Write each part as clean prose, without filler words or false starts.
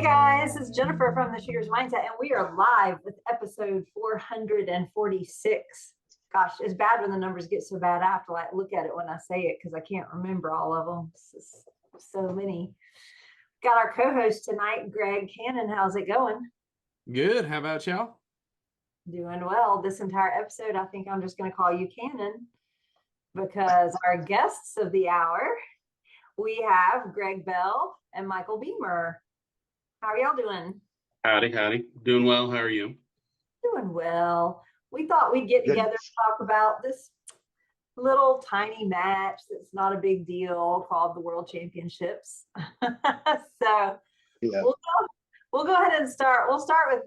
Guys, it's Jennifer from the Shooter's Mindset, and we are live with episode 446. Gosh, it's bad when the numbers get so bad. I have to look at it when I say it because I can't remember all of them. It's so many. Got our co-host tonight, Greg Cannon. How's it going? Good. How about y'all? Doing well. This entire episode, I think I'm just going to call you Cannon because our guests of the hour, we have Greg Bell and Michael Beemer. How are y'all doing? Howdy. Doing well. How are you? Doing well. We thought we'd get together and talk about this little tiny match that's not a big deal called the World Championships. So yeah. We'll go ahead and start. We'll start with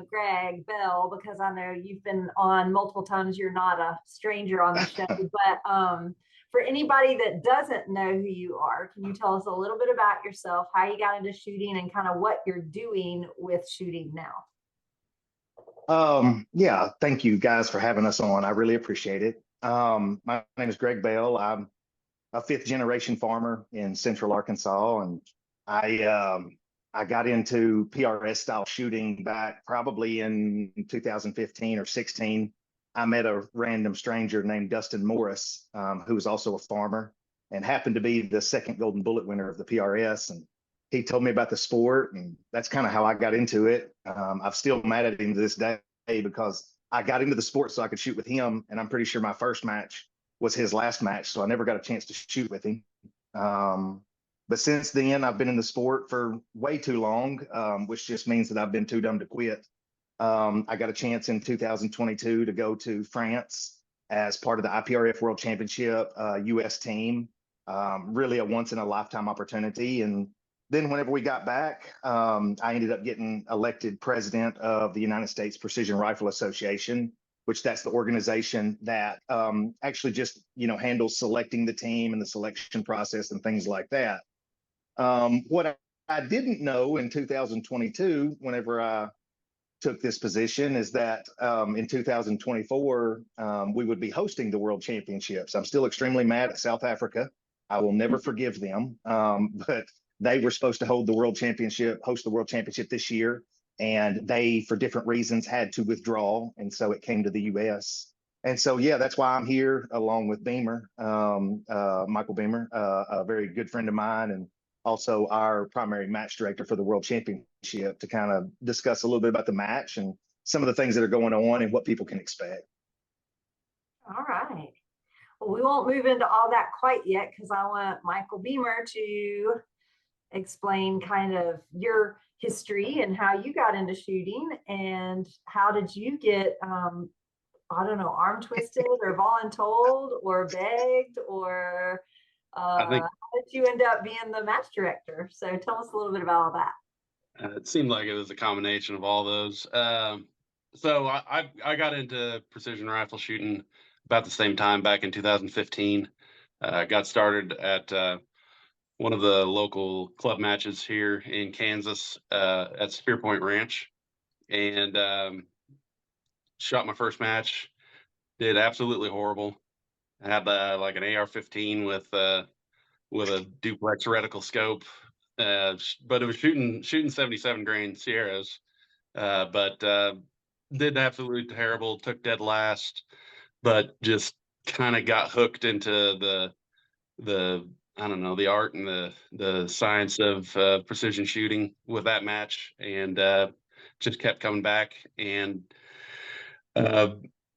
Greg Bell because I know you've been on multiple times. You're not a stranger on the show, but for anybody that doesn't know who you are, can you tell us a little bit about yourself, how you got into shooting, and kind of what you're doing with shooting now? Yeah, thank you guys for having us on. I really appreciate it. My name is Greg Bell. I'm a fifth generation farmer in Central Arkansas, and I got into PRS style shooting back probably in 2015 or 16. I met a random stranger named Dustin Morris, who was also a farmer and happened to be the second Golden Bullet winner of the PRS. And he told me about the sport, and that's kind of how I got into it. I'm still mad at him to this day because I got into the sport so I could shoot with him, and I'm pretty sure my first match was his last match, so I never got a chance to shoot with him. But since then, I've been in the sport for way too long, which just means that I've been too dumb to quit. I got a chance in 2022 to go to France as part of the IPRF World Championship U.S. team. Really a once-in-a-lifetime opportunity. And then whenever we got back, I ended up getting elected president of the United States Precision Rifle Association, which that's the organization that actually just, handles selecting the team and the selection process and things like that. What I didn't know in 2022, whenever I took this position, is that in 2024, we would be hosting the World Championships. I'm still extremely mad at South Africa. I will never forgive them. But they were supposed to host the World Championship this year, and they, for different reasons, had to withdraw. And so it came to the U.S. And so, yeah, that's why I'm here along with Beemer, Michael Beemer, a very good friend of mine, and also our primary match director for the World Championship, to kind of discuss a little bit about the match and some of the things that are going on and what people can expect. All right. Well, we won't move into all that quite yet because I want Michael Beemer to explain kind of your history and how you got into shooting and how did you get, I don't know, arm twisted or voluntold or begged or how did you end up being the match director? So tell us a little bit about all that. It seemed like it was a combination of all those. So I got into precision rifle shooting about the same time back in 2015. Got started at one of the local club matches here in Kansas at Spear Point Ranch, and shot my first match. Did absolutely horrible. I had like an AR-15 with a duplex reticle scope, but it was shooting 77 grain Sierras, but did absolutely terrible. Took dead last, but just kind of got hooked into the I don't know, the art and the science of precision shooting with that match, and just kept coming back. And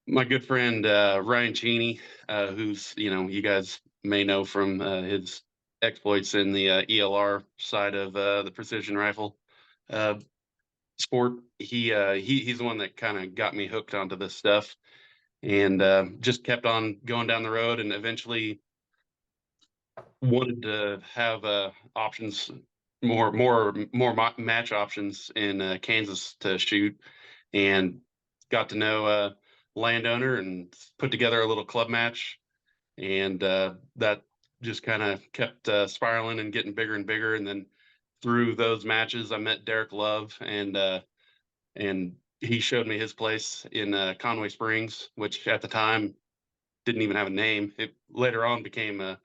my good friend Ryan Cheney, who's you guys may know from his exploits in the ELR side of the precision rifle sport. He's the one that kind of got me hooked onto this stuff, and just kept on going down the road, and eventually wanted to have options, more match options in Kansas to shoot, and got to know a landowner and put together a little club match, and that just kind of kept spiraling and getting bigger and bigger. And then through those matches, I met Derek Love, and he showed me his place in Conway Springs, which at the time didn't even have a name. It later on became a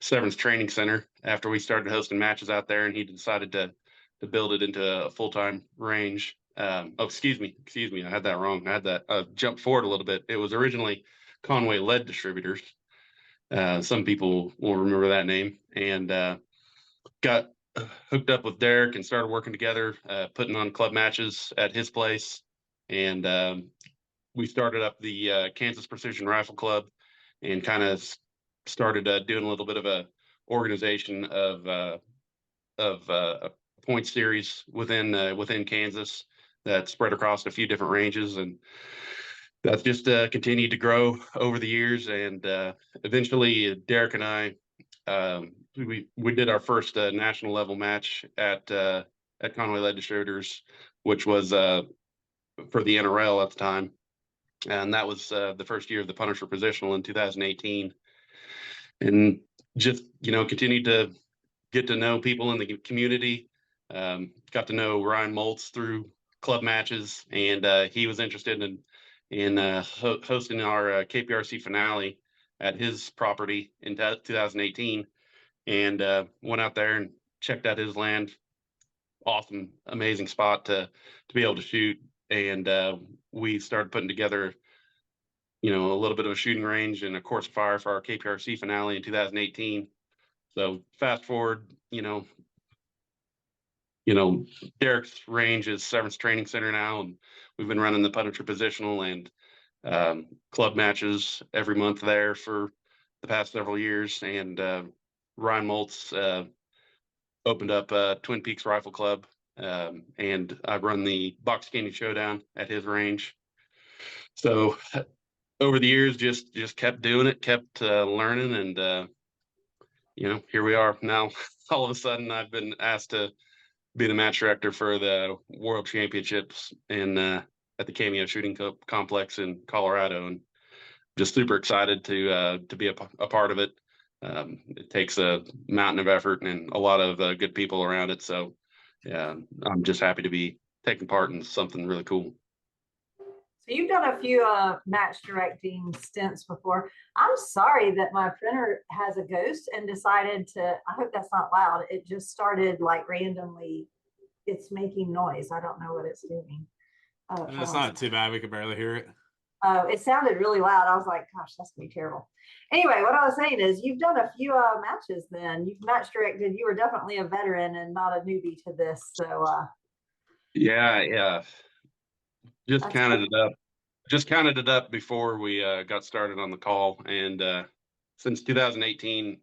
Severance Training Center after we started hosting matches out there, and he decided to build it into a full-time range. Oh, excuse me. I had that wrong. I had that jump forward a little bit. It was originally Conway Lead Distributors. Some people will remember that name, and got hooked up with Derek and started working together, putting on club matches at his place. And we started up the Kansas Precision Rifle Club and kind of started doing a little bit of a organization of a point series within Kansas that spread across a few different ranges, and that's just continued to grow over the years. And eventually, Derek and I, we did our first national level match at Conway Lead Distributors, which was for the NRL at the time, and that was the first year of the Punisher Positional in 2018. And just continued to get to know people in the community. Got to know Ryan Moltz through club matches, and he was interested in hosting our KPRC finale at his property in 2018, and went out there and checked out his land. Awesome, amazing spot to be able to shoot, and we started putting together a little bit of a shooting range and a course of fire for our KPRC finale in 2018. So fast forward, Derek's range is Severance Training Center now, and we've been running the Punisher Positional and club matches every month there for the past several years. And Ryan Moltz opened up Twin Peaks Rifle Club, and I run the Box Canyon Showdown at his range. So over the years, just kept doing it, kept learning, and here we are now. All of a sudden, I've been asked to be the match director for the World Championships at the Cameo Shooting Complex in Colorado, and just super excited to be a part of it. It takes a mountain of effort and a lot of good people around it. So yeah, I'm just happy to be taking part in something really cool. So you've done a few match directing stints before. I'm sorry that my printer has a ghost and decided to, I hope that's not loud. It just started like randomly. It's making noise. I don't know what it's doing. That's not too bad. We could barely hear it. Oh, it sounded really loud. I was like, gosh, that's gonna be terrible. Anyway, what I was saying is you've done a few matches then. You've match directed. You were definitely a veteran and not a newbie to this. So yeah. Just counted it up before we got started on the call. And since 2018,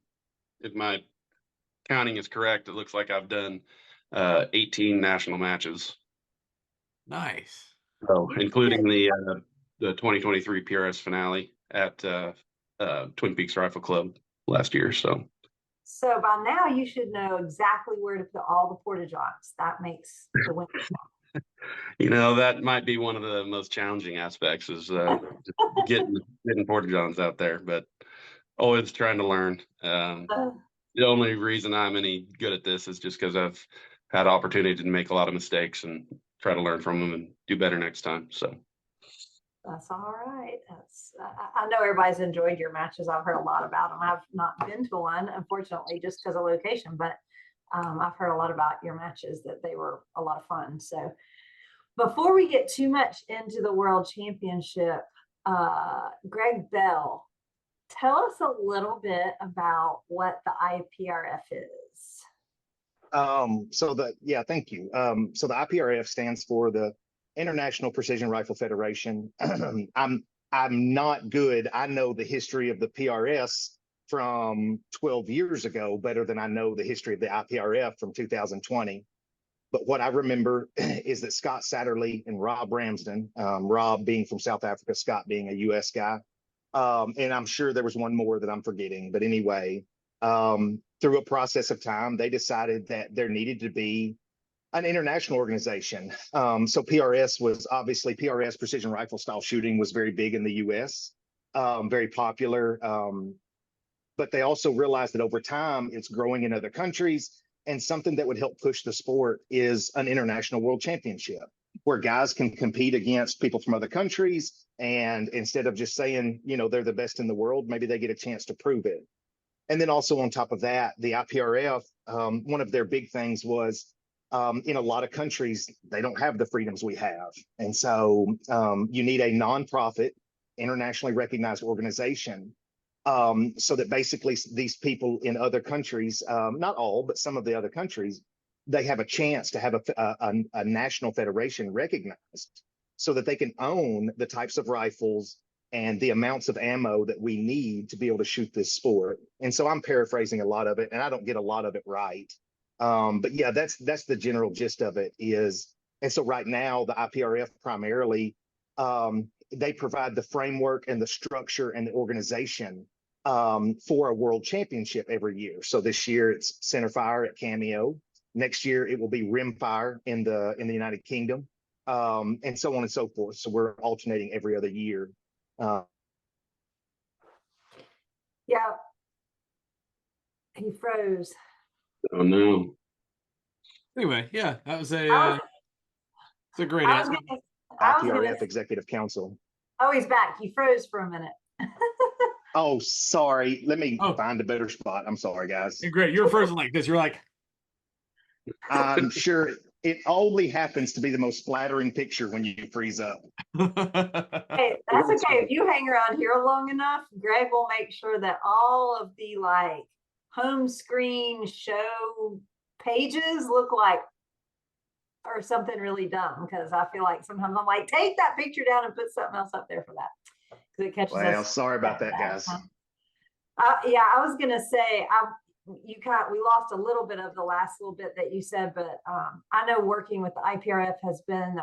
if my counting is correct, it looks like I've done 18 national matches. Nice. So including the 2023 PRS finale at Twin Peaks Rifle Club last year. So by now you should know exactly where to put all the porta-johns. That makes the win. That might be one of the most challenging aspects is getting porta-johns out there, but always trying to learn. The only reason I'm any good at this is just because I've had opportunity to make a lot of mistakes and try to learn from them and do better next time. So that's all right. I know everybody's enjoyed your matches. I've heard a lot about them. I've not been to one, unfortunately, just because of location, but I've heard a lot about your matches, that they were a lot of fun. So before we get too much into the World Championship, Greg Bell, tell us a little bit about what the IPRF is. Thank you. So the IPRF stands for the International Precision Rifle Federation. I'm not good. I know the history of the PRS from 12 years ago better than I know the history of the IPRF from 2020. But what I remember is that Scott Satterley and Rob Ramsden, Rob being from South Africa, Scott being a US guy, and I'm sure there was one more that I'm forgetting. But anyway, through a process of time, they decided that there needed to be an international organization. So PRS, precision rifle style shooting, was very big in the US, very popular. But they also realized that over time, it's growing in other countries. And something that would help push the sport is an international world championship where guys can compete against people from other countries. And instead of just saying, they're the best in the world, maybe they get a chance to prove it. And then also on top of that, the IPRF, one of their big things was in a lot of countries, they don't have the freedoms we have. And so you need a nonprofit, internationally recognized organization so that basically these people in other countries, not all, but some of the other countries, they have a chance to have a national federation recognized so that they can own the types of rifles and the amounts of ammo that we need to be able to shoot this sport. And so I'm paraphrasing a lot of it, and I don't get a lot of it right. But yeah, that's the general gist of it is. And so right now, the IPRF primarily, they provide the framework and the structure and the organization for a world championship every year. So this year it's Centerfire at Cameo. Next year it will be Rimfire in the United Kingdom, and so on and so forth. So we're alternating every other year. Yeah. He froze. Oh no. Anyway, yeah, that was a it's a great I was answer. IPRF Executive Council. Oh, he's back. He froze for a minute. Oh, sorry. Let me Oh. find a better spot. I'm sorry, guys. Hey, great. You're frozen like this. You're like, I'm sure it only happens to be the most flattering picture when you freeze up. Hey, that's okay. If you hang around here long enough, Greg will make sure that all of the like home screen show pages look like or something really dumb, because I feel like sometimes I'm like, take that picture down and put something else up there for that, because it catches Well, us. sorry about that, guys. Yeah, I was gonna say, we lost a little bit of the last little bit that you said, but I know working with the IPRF has been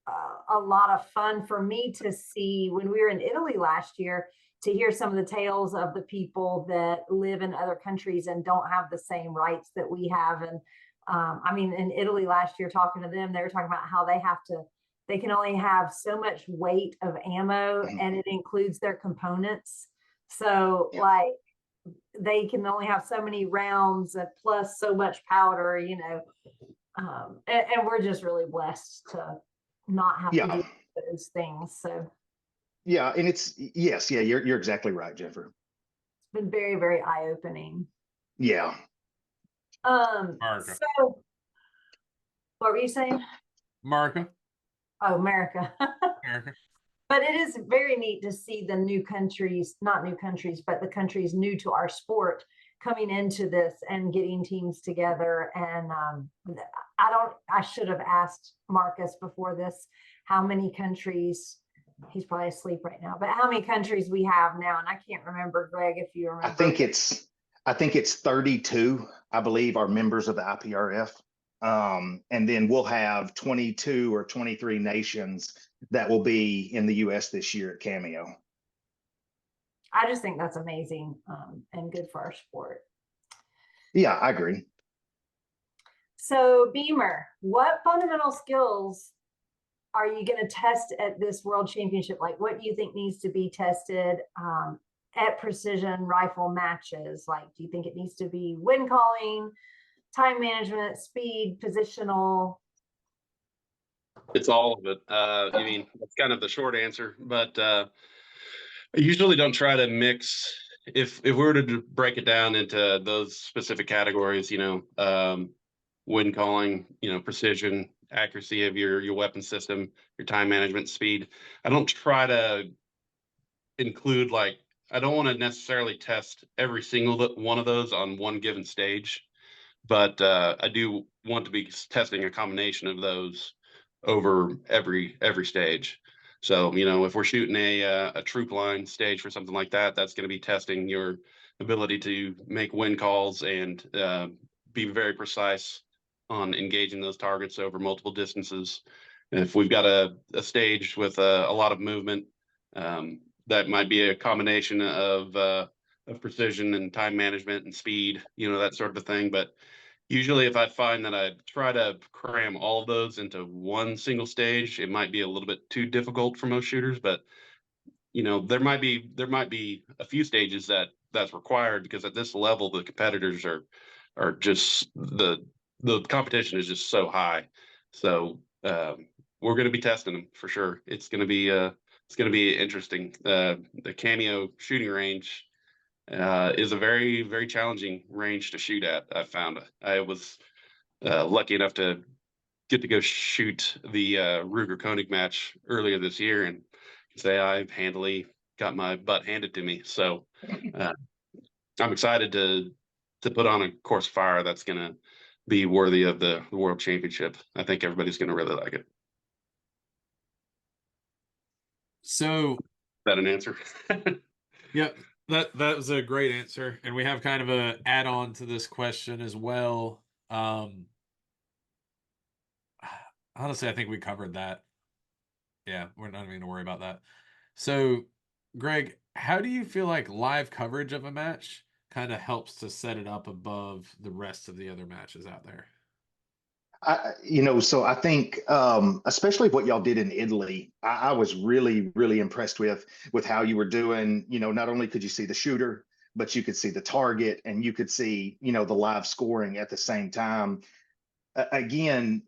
a lot of fun for me to see. When we were in Italy last year, to hear some of the tales of the people that live in other countries and don't have the same rights that we have. And I mean, in Italy last year, talking to them, they were talking about how they can only have so much weight of ammo, and it includes their components. So like they can only have so many rounds plus so much powder, you know. And we're just really blessed to not have to do those things. So yeah, and you're exactly right, Jennifer. it's been very, very eye-opening. Yeah. America. So what were you saying? America. Oh, America. America. But it is very neat to see the new countries, not new countries, but the countries new to our sport coming into this and getting teams together. And I should have asked Marcus before this, how many countries, he's probably asleep right now, but how many countries we have now. And I can't remember, Greg, if you remember. I think it's 32, I believe, are members of the IPRF. And then we'll have 22 or 23 nations that will be in the US this year at Cameo. I just think that's amazing and good for our sport. Yeah, I agree. So Beemer, what fundamental skills are you going to test at this World Championship? Like, what do you think needs to be tested at precision rifle matches? Like, do you think it needs to be wind calling, time management, speed, positional? It's all of it. I mean, that's kind of the short answer, but I usually don't try to mix. If we were to break it down into those specific categories, you know, wind calling, you know, precision, accuracy of your weapon system, your time management, speed, I don't try to include, like, I don't want to necessarily test every single one of those on one given stage, but I do want to be testing a combination of those over every stage. So, you know, if we're shooting a troop line stage for something like that, that's going to be testing your ability to make wind calls and be very precise on engaging those targets over multiple distances. And if we've got a stage with a lot of movement, that might be a combination of precision and time management and speed, you know, that sort of a thing. But usually if I find that I try to cram all of those into one single stage, it might be a little bit too difficult for most shooters. But, you know, there might be a few stages that's required, because at this level, the competitors are just, the competition is just so high. So we're going to be testing them for sure. It's going to be interesting. The Cameo shooting range is a very, very challenging range to shoot at. I found I was lucky enough to get to go shoot the Ruger Koenig match earlier this year and say I handily got my butt handed to me. So I'm excited to put on a course of fire that's going to be worthy of the World Championship. I think everybody's going to really like it. So, is that an answer? Yep, that was a great answer, and we have kind of a add-on to this question as well. Honestly, I think we covered that. Yeah, we're not even gonna worry about that. So, Greg, how do you feel like live coverage of a match kind of helps to set it up above the rest of the other matches out there? So I think, especially what y'all did in Italy, I was really, really impressed with how you were doing. Not only could you see the shooter, but you could see the target, and you could see, the live scoring at the same time. Again,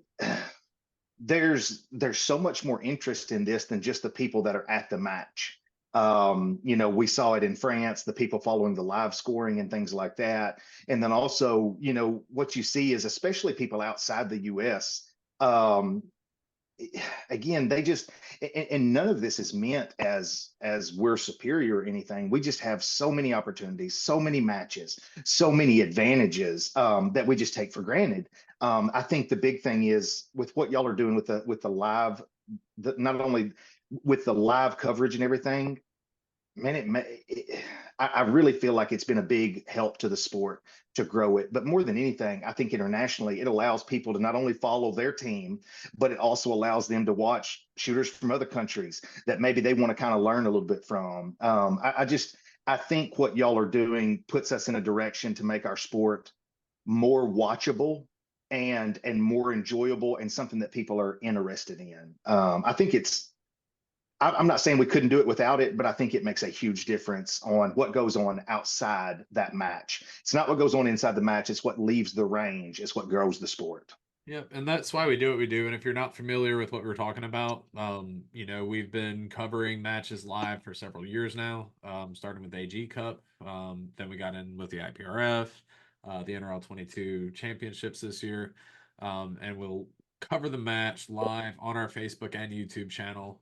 there's so much more interest in this than just the people that are at the match. We saw it in France, the people following the live scoring and things like that. And then also, what you see is especially people outside the US. Again, they just, and none of this is meant as we're superior or anything. We just have so many opportunities, so many matches, so many advantages that we just take for granted. I think the big thing is with what y'all are doing with the live, not only with the live coverage and everything, man, I really feel like it's been a big help to the sport to grow it. But more than anything, I think internationally, it allows people to not only follow their team, but it also allows them to watch shooters from other countries that maybe they want to kind of learn a little bit from. I think what y'all are doing puts us in a direction to make our sport more watchable and more enjoyable and something that people are interested in. I think I'm not saying we couldn't do it without it, but I think it makes a huge difference on what goes on outside that match. It's not what goes on inside the match. It's what leaves the range. It's what grows the sport. Yep, and that's why we do what we do. And if you're not familiar with what we're talking about, we've been covering matches live for several years now, starting with the AG Cup. Then we got in with the IPRF, the NRL 22 championships this year. And we'll cover the match live on our Facebook and YouTube channel.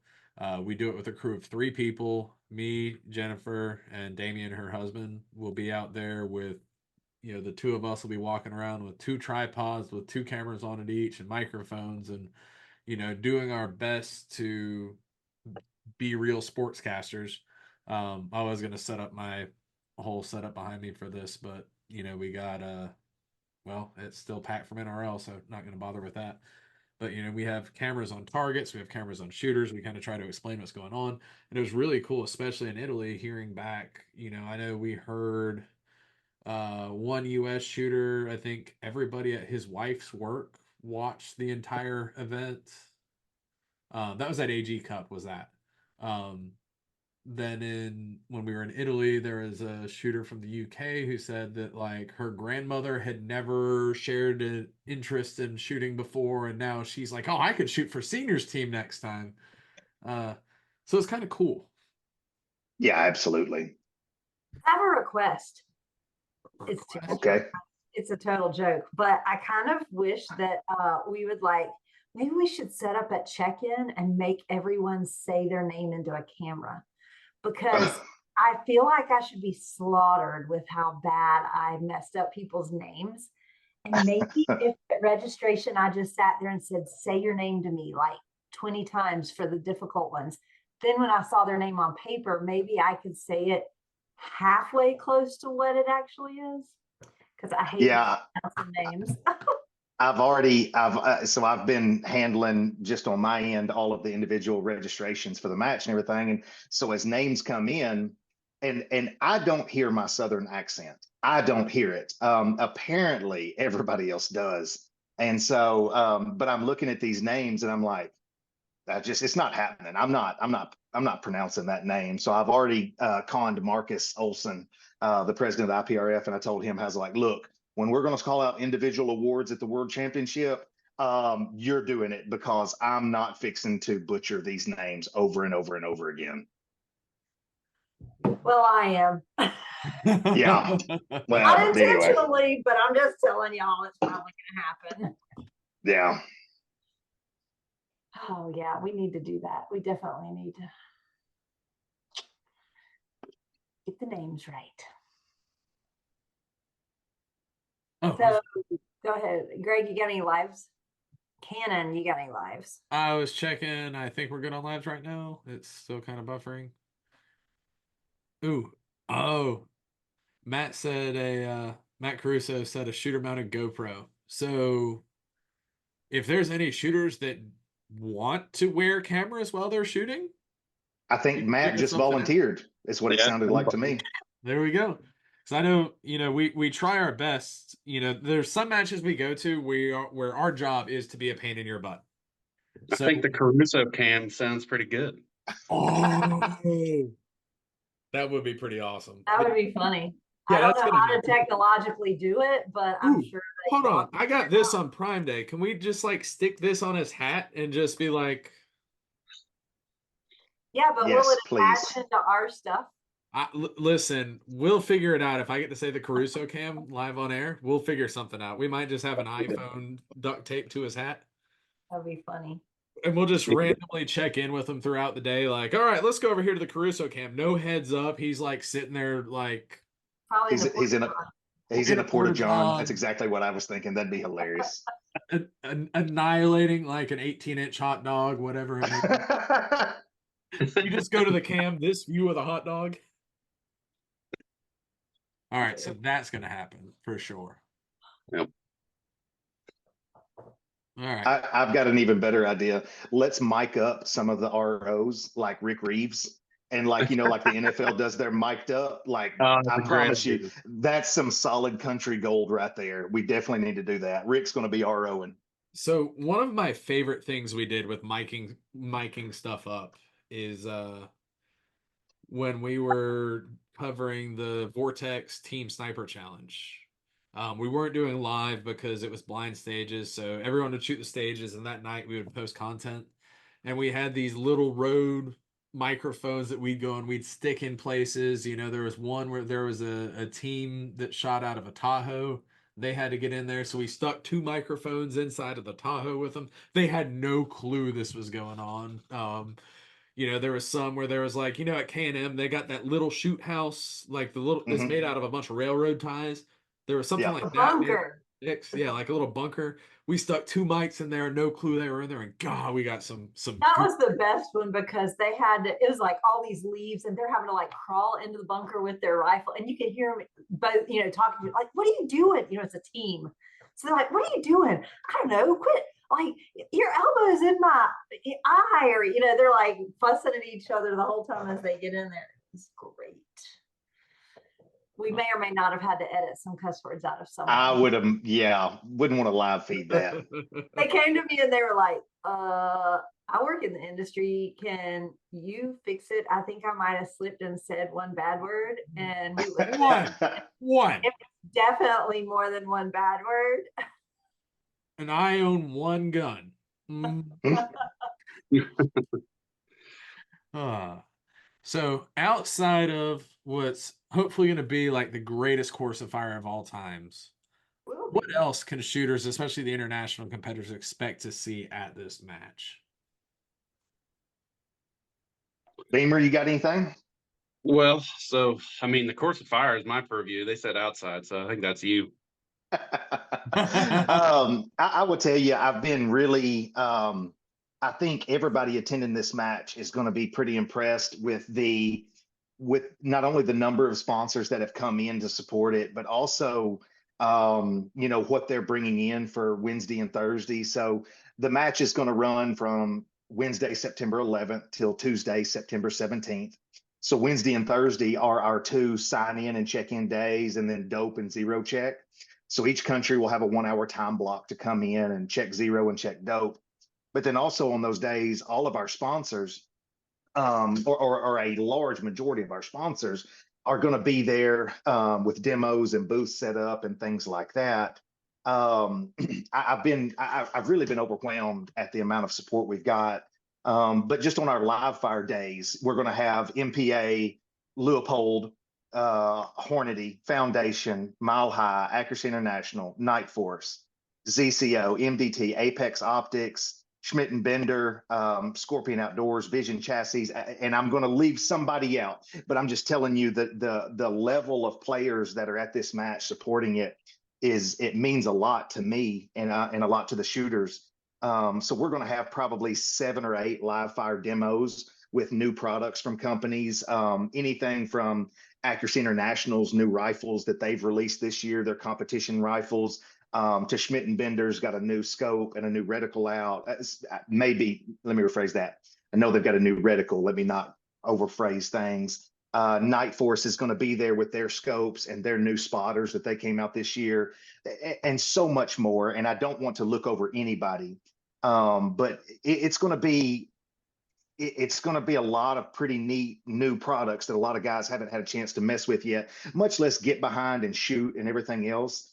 We do it with a crew of 3 people. Me, Jennifer, and Damien, her husband, will be out there with, the 2 of us will be walking around with 2 tripods with 2 cameras on it each and microphones and, doing our best to be real sportscasters. I was going to set up my whole setup behind me for this, but, we got, it's still packed from NRL, so not going to bother with that. But, we have cameras on targets. We have cameras on shooters. We kind of try to explain what's going on. And it was really cool, especially in Italy, hearing back, I know we heard one US shooter, I think everybody at his wife's work watched the entire event. That was at AG Cup, was that. Then when we were in Italy, there was a shooter from the UK who said that like her grandmother had never shared an interest in shooting before, and now she's like, oh, I could shoot for seniors team next time. So it's kind of cool. Yeah, absolutely. I have a request. It's too much. Okay. It's a total joke, but I kind of wish that we would maybe we should set up at check-in and make everyone say their name into a camera, because I feel like I should be slaughtered with how bad I messed up people's names. And maybe if at registration I just sat there and said, say your name to me like 20 times for the difficult ones. Then when I saw their name on paper, maybe I could say it halfway close to what it actually is. Because I hate pronouncing names. I've been handling just on my end all of the individual registrations for the match and everything. And so as names come in, and I don't hear my Southern accent. I don't hear it. Apparently everybody else does. And so, but I'm looking at these names and I'm like, it's not happening. I'm not pronouncing that name. So I've already conned Marcus Olson, the president of the IPRF, and I told him, I was like, look, when we're going to call out individual awards at the World Championship, you're doing it, because I'm not fixing to butcher these names over and over and over again. Well, I am. Yeah. Well, not intentionally, anyway. but I'm just telling y'all it's probably going to happen. Yeah. Oh yeah, we need to do that. We definitely need to get the names right. Oh, So go ahead, Greg. You got any lives? Cannon, you got any lives? I was checking. I think we're good on lives right now. It's still kind of buffering. Ooh, oh, Matt Caruso said a shooter mounted GoPro. So if there's any shooters that want to wear cameras while they're shooting, I think Matt figure just something out. volunteered, is what it Yeah. sounded like to me. There we go. Because I know, we try our best. There's some matches we go to where our job is to be a pain in your butt. I So, think the Caruso cam sounds pretty good. oh, that would be pretty awesome. That would be funny. Yeah, I don't that's know gonna how to happen. technologically do it, but I'm Ooh, sure hold they on. want I got this on Prime Day. Can we just like stick this on his hat and just be like, Yeah, but will Yes, it please. attach into our stuff? listen, we'll figure it out. If I get to say the Caruso cam live on air, we'll figure something out. We might just have an iPhone duct taped to his hat. That'd be funny. And we'll just randomly check in with him throughout the day. Like, all right, let's go over here to the Caruso cam. No heads up. He's like sitting there like Probably in He's the he's in a he's in in a a porta porta john. That's john, exactly what I was thinking. That'd be hilarious. annihilating like an 18-inch hot dog, whatever it may be. You just go to the cam, this view of the hot dog. All right, so that's gonna happen for sure. Yep. All right. I've got an even better idea. Let's mic up some of the ROs like Rick Reeves. And like the NFL does their mic'd up. Like That's I a great promise you, idea. that's some solid country gold right there. We definitely need to do that. Rick's going to be ROing. So one of my favorite things we did with miking stuff up is when we were covering the Vortex Team Sniper Challenge. We weren't doing live because it was blind stages, so everyone would shoot the stages, and that night we would post content. And we had these little Rode microphones that we'd go and we'd stick in places. There was one where there was a team that shot out of a Tahoe. They had to get in there, so we stuck 2 microphones inside of the Tahoe with them. They had no clue this was going on. There was some where there was like, at K&M, they got that little shoot house, like the little, it's made out of a bunch of railroad ties. There was something Yeah. A like that. bunker. Yeah, like a little bunker. We stuck 2 mics in there, no clue they were in there, and God, we got some. That was the best one because they had to, it was like all these leaves and they're having to like crawl into the bunker with their rifle. And you can hear them both, talking to like, what are you doing? It's a team. So they're like, what are you doing? I don't know, quit. Like your elbow is in my eye, or they're like fussing at each other the whole time as they get in there. It's great. We may or may not have had to edit some cuss words out of some. I would have, wouldn't want to live feed that. They came to me and they were like, I work in the industry. Can you fix it? I think I might have slipped and said one bad word. And we would one. Definitely more than one bad word. And I own 1 gun. So outside of what's hopefully going to be like the greatest course of fire of all times, what else can shooters, especially the international competitors, expect to see at this match? Beamer, you got anything? Well, so I mean, the course of fire is my purview. They said outside, so I think that's you. I will tell you, I've been really, I think everybody attending this match is going to be pretty impressed with not only the number of sponsors that have come in to support it, but also, what they're bringing in for Wednesday and Thursday. So the match is going to run from Wednesday, September 11th till Tuesday, September 17th. So Wednesday and Thursday are our 2 sign-in and check-in days, and then dope and zero check. So each country will have a 1-hour time block to come in and check zero and check dope. But then also on those days, all of our sponsors, or a large majority of our sponsors, are going to be there with demos and booths set up and things like that. I've really been overwhelmed at the amount of support we've got. But just on our live fire days, we're going to have MPA, Leupold, Hornady, Foundation, Mile High, Accuracy International, Night Force, ZCO, MDT, Apex Optics, Schmidt and Bender, Scorpion Outdoors, Vision Chassis, and I'm going to leave somebody out, but I'm just telling you that the level of players that are at this match supporting it means a lot to me and a lot to the shooters. So we're going to have probably 7 or 8 live fire demos with new products from companies, anything from Accuracy International's new rifles that they've released this year, their competition rifles, to Schmidt and Bender's got a new scope and a new reticle out. Maybe, let me rephrase that. I know they've got a new reticle. Let me not overphrase things. Night Force is going to be there with their scopes and their new spotters that they came out this year, and so much more. And I don't want to look over anybody, but it's going to be a lot of pretty neat new products that a lot of guys haven't had a chance to mess with yet, much less get behind and shoot and everything else.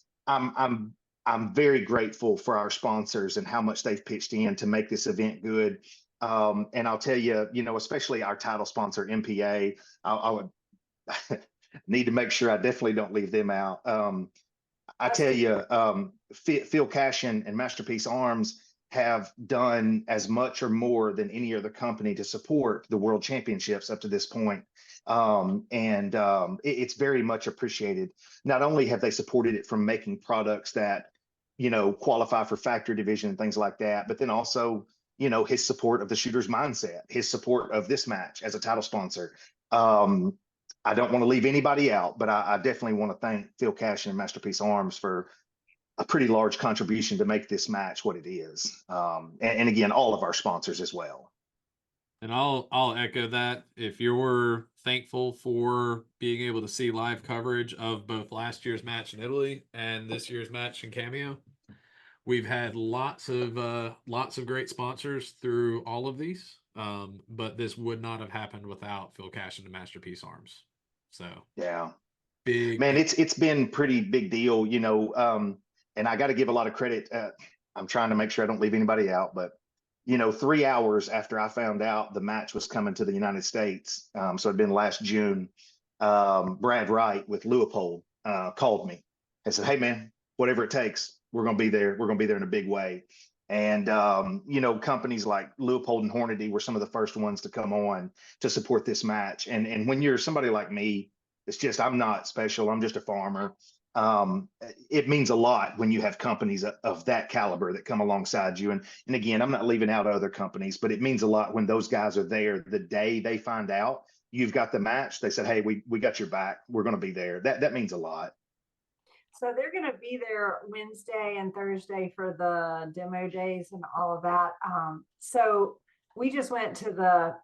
I'm very grateful for our sponsors and how much they've pitched in to make this event good. And I'll tell you, especially our title sponsor, MPA, I would need to make sure I definitely don't leave them out. I tell you, Phil Cashin and Masterpiece Arms have done as much or more than any other company to support the World Championships up to this point. It's very much appreciated. Not only have they supported it from making products that, qualify for factory division and things like that, but then also, his support of the shooter's mindset, his support of this match as a title sponsor. I don't want to leave anybody out, but I definitely want to thank Phil Cashin and Masterpiece Arms for a pretty large contribution to make this match what it is. And again, all of our sponsors as well. And I'll echo that. If you're thankful for being able to see live coverage of both last year's match in Italy and this year's match in Cameo, we've had lots of great sponsors through all of these. But this would not have happened without Phil Cashin and Masterpiece Arms. So yeah, big man, it's been pretty big deal, and I got to give a lot of credit. I'm trying to make sure I don't leave anybody out, but 3 hours after I found out the match was coming to the United States, so it'd been last June, Brad Wright with Leupold called me and said, "Hey man, whatever it takes, we're going to be there. We're going to be there in a big way." And companies like Leupold and Hornady were some of the first ones to come on to support this match. And when you're somebody like me, it's just, I'm not special. I'm just a farmer. It means a lot when you have companies of that caliber that come alongside you. And again, I'm not leaving out other companies, but it means a lot when those guys are there the day they find out you've got the match. They said, "Hey, we got your back. We're going to be there." That means a lot. So they're going to be there Wednesday and Thursday for the demo days and all of that. So we just went to the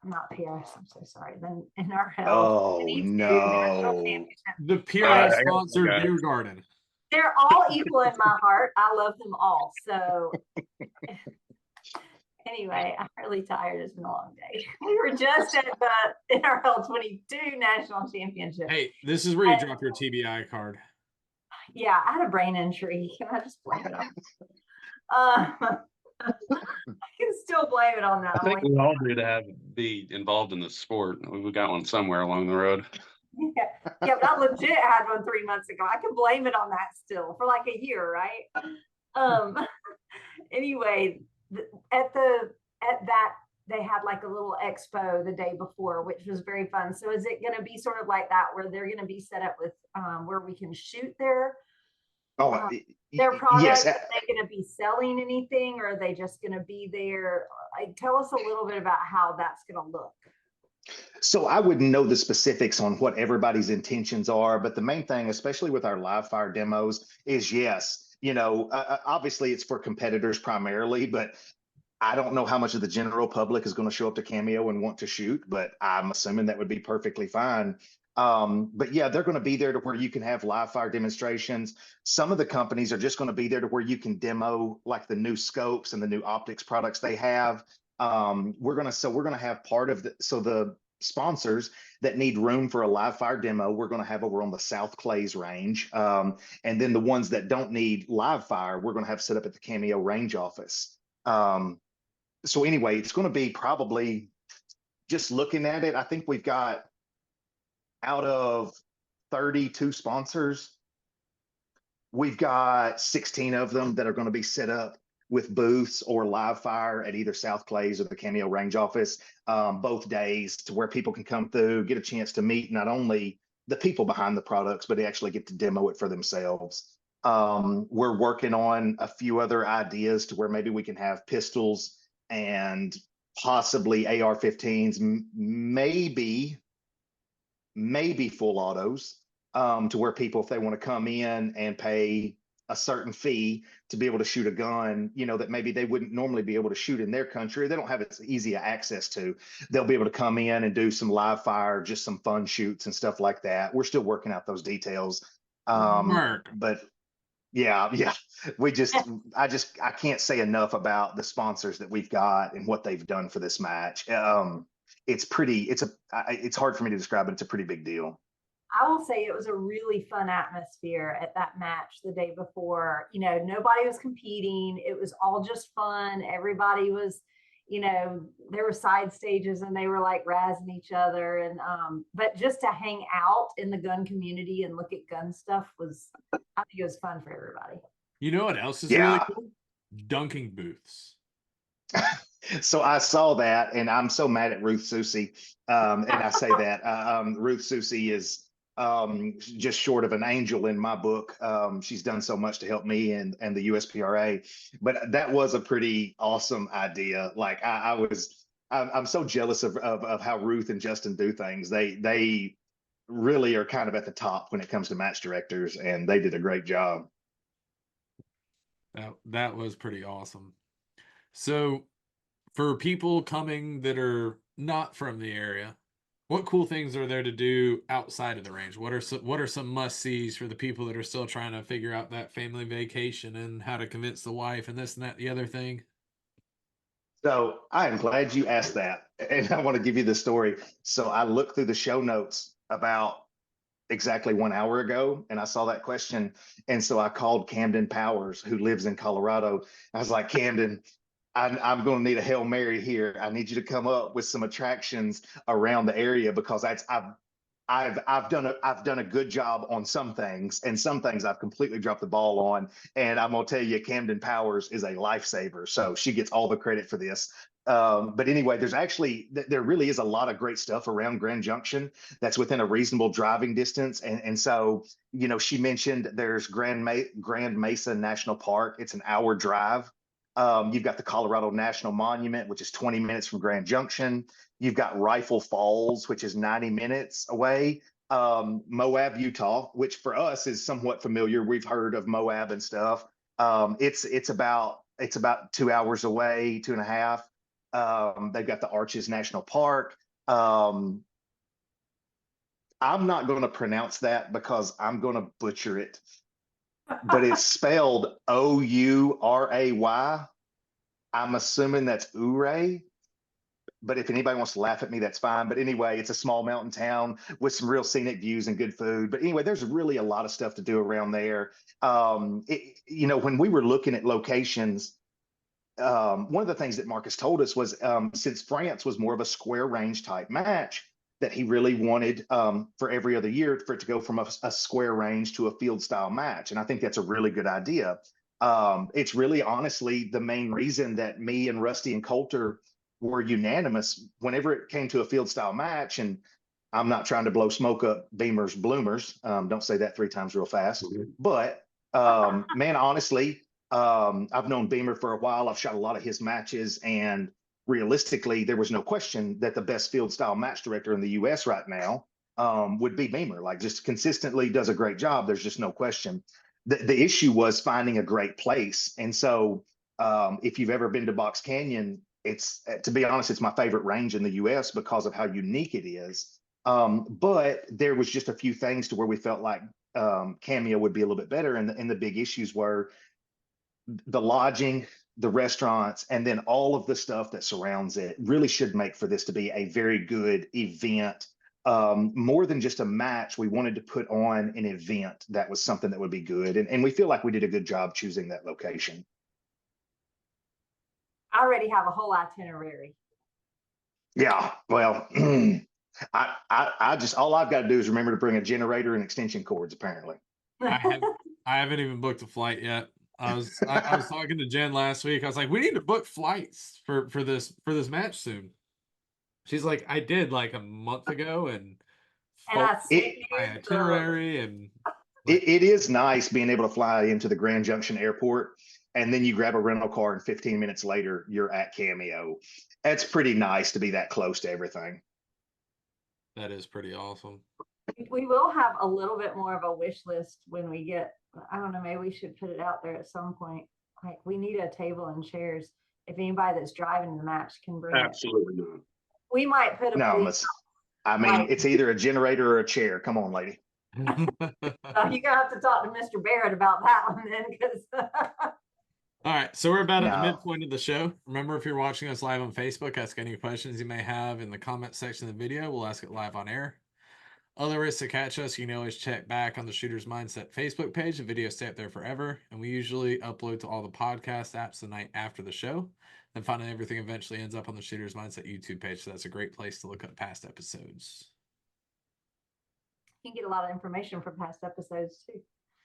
not PRS, I'm so sorry, then NRL. Oh, no. The PRS sponsored Beer Garden. They're all equal in my heart. I love them all. So anyway, I'm really tired. It's been a long day. We were just at the NRL 22 National Championship. Hey, this is where you drop your TBI card. Yeah, I had a brain injury. Can I just blame it on I can still blame it on that. I think we all do to be involved in the sport. We got one somewhere along the road. Yeah, but I legit had one 3 months ago. I can blame it on that still for like a year, right? Anyway, at that they had like a little expo the day before, which was very fun. So is it going to be sort of like that where they're going to be set up with where we can shoot their products? Yes. Are they going to be selling anything, or are they just going to be there? Tell us a little bit about how that's going to look. So I wouldn't know the specifics on what everybody's intentions are, but the main thing, especially with our live fire demos, is yes, obviously it's for competitors primarily, but I don't know how much of the general public is going to show up to Cameo and want to shoot, but I'm assuming that would be perfectly fine. But yeah, they're going to be there to where you can have live fire demonstrations. Some of the companies are just going to be there to where you can demo like the new scopes and the new optics products they have. We're going to have part of the sponsors that need room for a live fire demo, we're going to have over on the South Clays range. And then the ones that don't need live fire, we're going to have set up at the Cameo range office. So anyway, it's going to be probably, just looking at it, I think we've got out of 32 sponsors, we've got 16 of them that are going to be set up with booths or live fire at either South Plays or the Cameo Range office, both days, to where people can come through, get a chance to meet not only the people behind the products, but they actually get to demo it for themselves. We're working on a few other ideas to where maybe we can have pistols and possibly AR-15s, maybe full autos, to where people, if they want to come in and pay a certain fee to be able to shoot a gun, you know, that maybe they wouldn't normally be able to shoot in their country, they don't have as easy access to, they'll be able to come in and do some live fire, just some fun shoots and stuff like that. We're still working out those details. But yeah, I can't say enough about the sponsors that we've got and what they've done for this match. It's hard for me to describe, but it's a pretty big deal. I will say it was a really fun atmosphere at that match the day before. You know, nobody was competing. It was all just fun. Everybody was, you know, there were side stages and they were like razzing each other. And but just to hang out in the gun community and look at gun stuff was, I think it was fun for everybody. You know what else is really cool? Dunking booths. So I saw that, and I'm so mad at Ruth Susie. And I say that Ruth Susie is just short of an angel in my book. She's done so much to help me and the USPRA, but that was a pretty awesome idea. Like I'm so jealous of how Ruth and Justin do things. They really are kind of at the top when it comes to match directors, and they did a great job. That was pretty awesome. So for people coming that are not from the area, what cool things are there to do outside of the range? What are some must-sees for the people that are still trying to figure out that family vacation and how to convince the wife and this and that, the other thing? So I am glad you asked that. And I want to give you the story. So I looked through the show notes about exactly 1 hour ago, and I saw that question. And so I called Camden Powers, who lives in Colorado. I was like, Camden, I'm going to need a Hail Mary here. I need you to come up with some attractions around the area, because I've done a good job on some things, and some things I've completely dropped the ball on. And I'm gonna tell you, Camden Powers is a lifesaver, so she gets all the credit for this. But anyway, there really is a lot of great stuff around Grand Junction that's within a reasonable driving distance. And so, you know, she mentioned there's Grand Mesa National Park. It's an hour drive. You've got the Colorado National Monument, which is 20 minutes from Grand Junction. You've got Rifle Falls, which is 90 minutes away. Moab, Utah, which for us is somewhat familiar. We've heard of Moab and stuff. It's about 2 hours away, 2.5. They've got the Arches National Park. I'm not going to pronounce that because I'm going to butcher it, but it's spelled Ouray. I'm assuming that's Ouray. But if anybody wants to laugh at me, that's fine. But anyway, it's a small mountain town with some real scenic views and good food. But anyway, there's really a lot of stuff to do around there. You know, when we were looking at locations, one of the things that Marcus told us was, since France was more of a square range type match, that he really wanted for every other year for it to go from a square range to a field style match. And I think that's a really good idea. It's really honestly the main reason that me and Rusty and Coulter were unanimous whenever it came to a field style match. And I'm not trying to blow smoke up Beemer's bloomers. Don't say that 3 times real fast. But man, honestly, I've known Beemer for a while. I've shot a lot of his matches, and realistically, there was no question that the best field style match director in the US right now would be Beemer. Like, just consistently does a great job. There's just no question. The issue was finding a great place. And so if you've ever been to Box Canyon, to be honest, it's my favorite range in the US because of how unique it is. But there was just a few things to where we felt like Cameo would be a little bit better. And the big issues were the lodging, the restaurants, and then all of the stuff that surrounds it really should make for this to be a very good event. More than just a match, we wanted to put on an event that was something that would be good. And we feel like we did a good job choosing that location. I already have a whole itinerary. Yeah, well, I just, all I've got to do is remember to bring a generator and extension cords, apparently. I haven't even booked a flight yet. I was talking to Jen last week. I was like, we need to book flights for this match soon. She's like, I did like a month ago and And I sent It, you my the, itinerary and it is nice being able to fly into the Grand Junction Airport and then you grab a rental car and 15 minutes later you're at Cameo. It's pretty nice to be that close to everything. that is pretty awesome. we will have a little bit more of a wish list when we get, I don't know, maybe we should put it out there at some point. Like, we need a table and chairs. If anybody that's driving the match can bring it. Absolutely not. We might put a No, police, I mean, like, it's either a generator or a chair. Come on, lady. you're gonna have to talk to Mr. Barrett about that one then, because All right, so we're about at the No. midpoint of the show. Remember, if you're watching us live on Facebook, ask any questions you may have in the comment section of the video. We'll ask it live on air. Other ways to catch us, you can always check back on the Shooter's Mindset Facebook page. The videos stay up there forever, and we usually upload to all the podcast apps the night after the show. Then finally, everything eventually ends up on the Shooter's Mindset YouTube page, so that's a great place to look up past episodes. you can get a lot of information from past episodes too.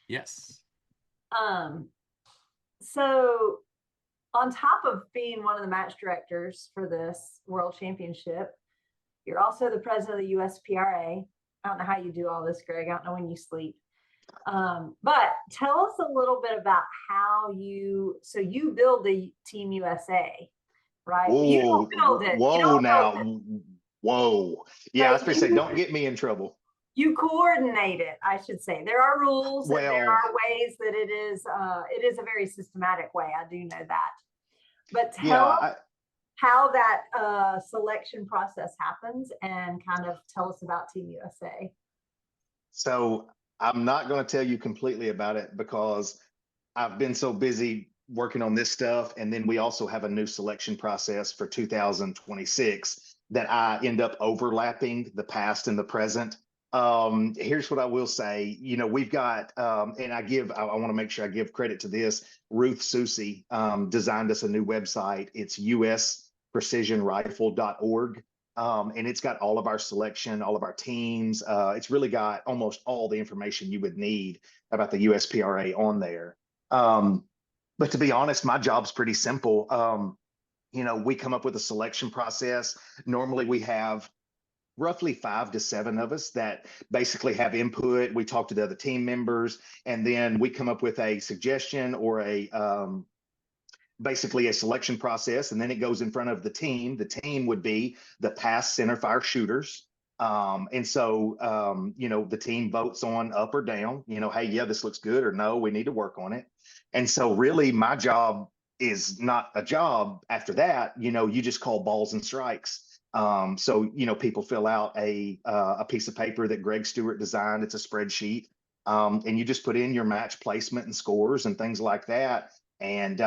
Yes. So on top of being one of the match directors for this World Championship, you're also the president of the USPRA. I don't know how you do all this, Greg. I don't know when you sleep. But tell us a little bit about how you build the Team USA, right? You don't build it. Whoa, now. Whoa. Yeah, I was going to say, don't get me in trouble. You coordinate it, I should say. There are rules and there are ways that it is a very systematic way. I do know that. But tell us how that selection process happens and kind of tell us about Team USA. So I'm not going to tell you completely about it because I've been so busy working on this stuff. And then we also have a new selection process for 2026 that I end up overlapping the past and the present. Here's what I will say. You know, we've got, and I want to make sure I give credit to this. Ruth Susi designed us a new website. It's usprecisionrifle.org. And it's got all of our selection, all of our teams. It's really got almost all the information you would need about the USPRA on there. But to be honest, my job's pretty simple. You know, we come up with a selection process. Normally we have roughly 5 to 7 of us that basically have input. We talk to the other team members, and then we come up with a suggestion or basically a selection process, and then it goes in front of the team. The team would be the past center fire shooters. And so, you know, the team votes on up or down, you know, hey, yeah, this looks good, or no, we need to work on it. And so really my job is not a job after that. You know, you just call balls and strikes. So, you know, people fill out a piece of paper that Greg Stewart designed. It's a spreadsheet. And you just put in your match placement and scores and things like that. And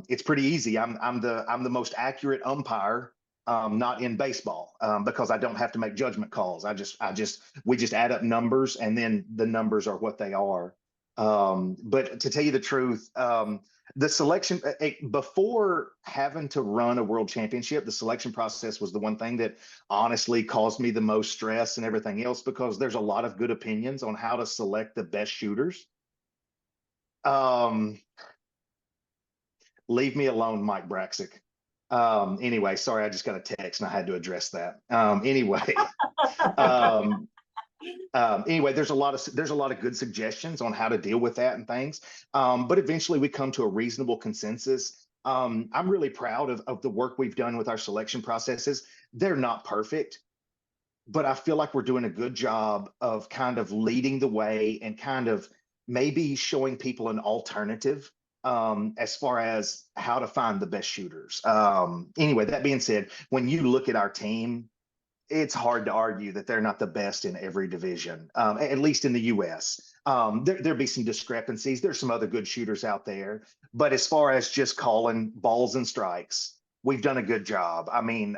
it's pretty easy. I'm the most accurate umpire, not in baseball, because I don't have to make judgment calls. We just add up numbers, and then the numbers are what they are. But to tell you the truth, the selection before having to run a world championship, the selection process was the one thing that honestly caused me the most stress and everything else, because there's a lot of good opinions on how to select the best shooters. Leave me alone, Mike Braxick. Anyway, sorry, I just got a text and I had to address that. Anyway, there's a lot of good suggestions on how to deal with that and things. But eventually we come to a reasonable consensus. I'm really proud of the work we've done with our selection processes. They're not perfect, but I feel like we're doing a good job of kind of leading the way and kind of maybe showing people an alternative as far as how to find the best shooters. Anyway, that being said, when you look at our team, it's hard to argue that they're not the best in every division, at least in the US. There'd be some discrepancies. There's some other good shooters out there. But as far as just calling balls and strikes, we've done a good job. I mean,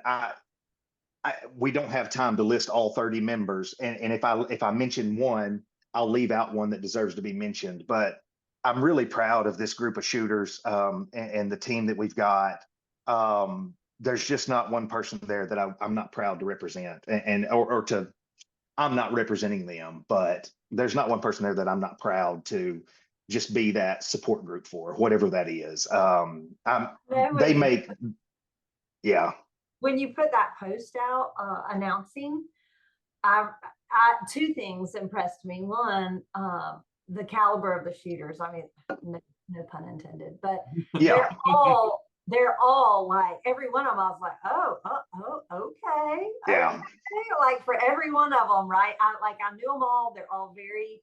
we don't have time to list all 30 members. And if I mention one, I'll leave out one that deserves to be mentioned. But I'm really proud of this group of shooters and the team that we've got. There's just not one person there that I'm not proud to represent, I'm not representing them, but there's not one person there that I'm not proud to just be that support group for, whatever that is. Then They make, yeah, when you put that post out announcing, I two things impressed me. One, the caliber of the shooters. I mean, no pun intended, but yeah, they're all like, every one of them, I was like, oh, okay. yeah, Okay. Like for every one of them, right? I knew them all. They're all very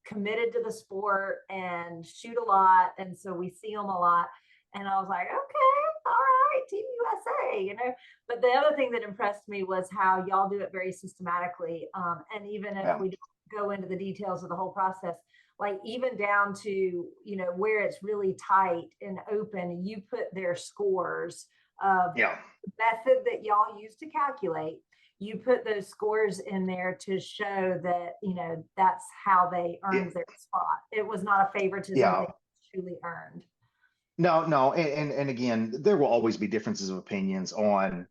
committed to the sport and shoot a lot. And so we see them a lot. And I was like, okay, all right, Team USA, you know. But the other thing that impressed me was how y'all do it very systematically. And even if yeah, we don't go into the details of the whole process, like even down to, you know, where it's really tight and open, you put their scores of yeah, the method that y'all use to calculate. You put those scores in there to show that, you know, that's how they earned their spot. It was not a favoritism yeah. thing, truly earned. No, and again, there will always be differences of opinions on,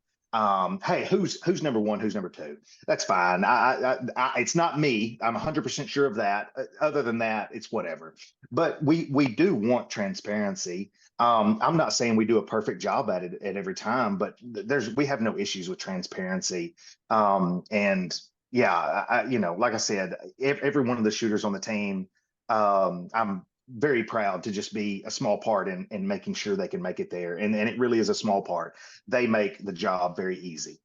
hey, who's number one, who's number two. That's fine. It's not me. I'm 100% sure of that. Other than that, it's whatever. But we do want transparency. I'm not saying we do a perfect job at it at every time, but we have no issues with transparency. And yeah, you know, like I said, every one of the shooters on the team, I'm very proud to just be a small part in making sure they can make it there. And it really is a small part. They make the job very easy.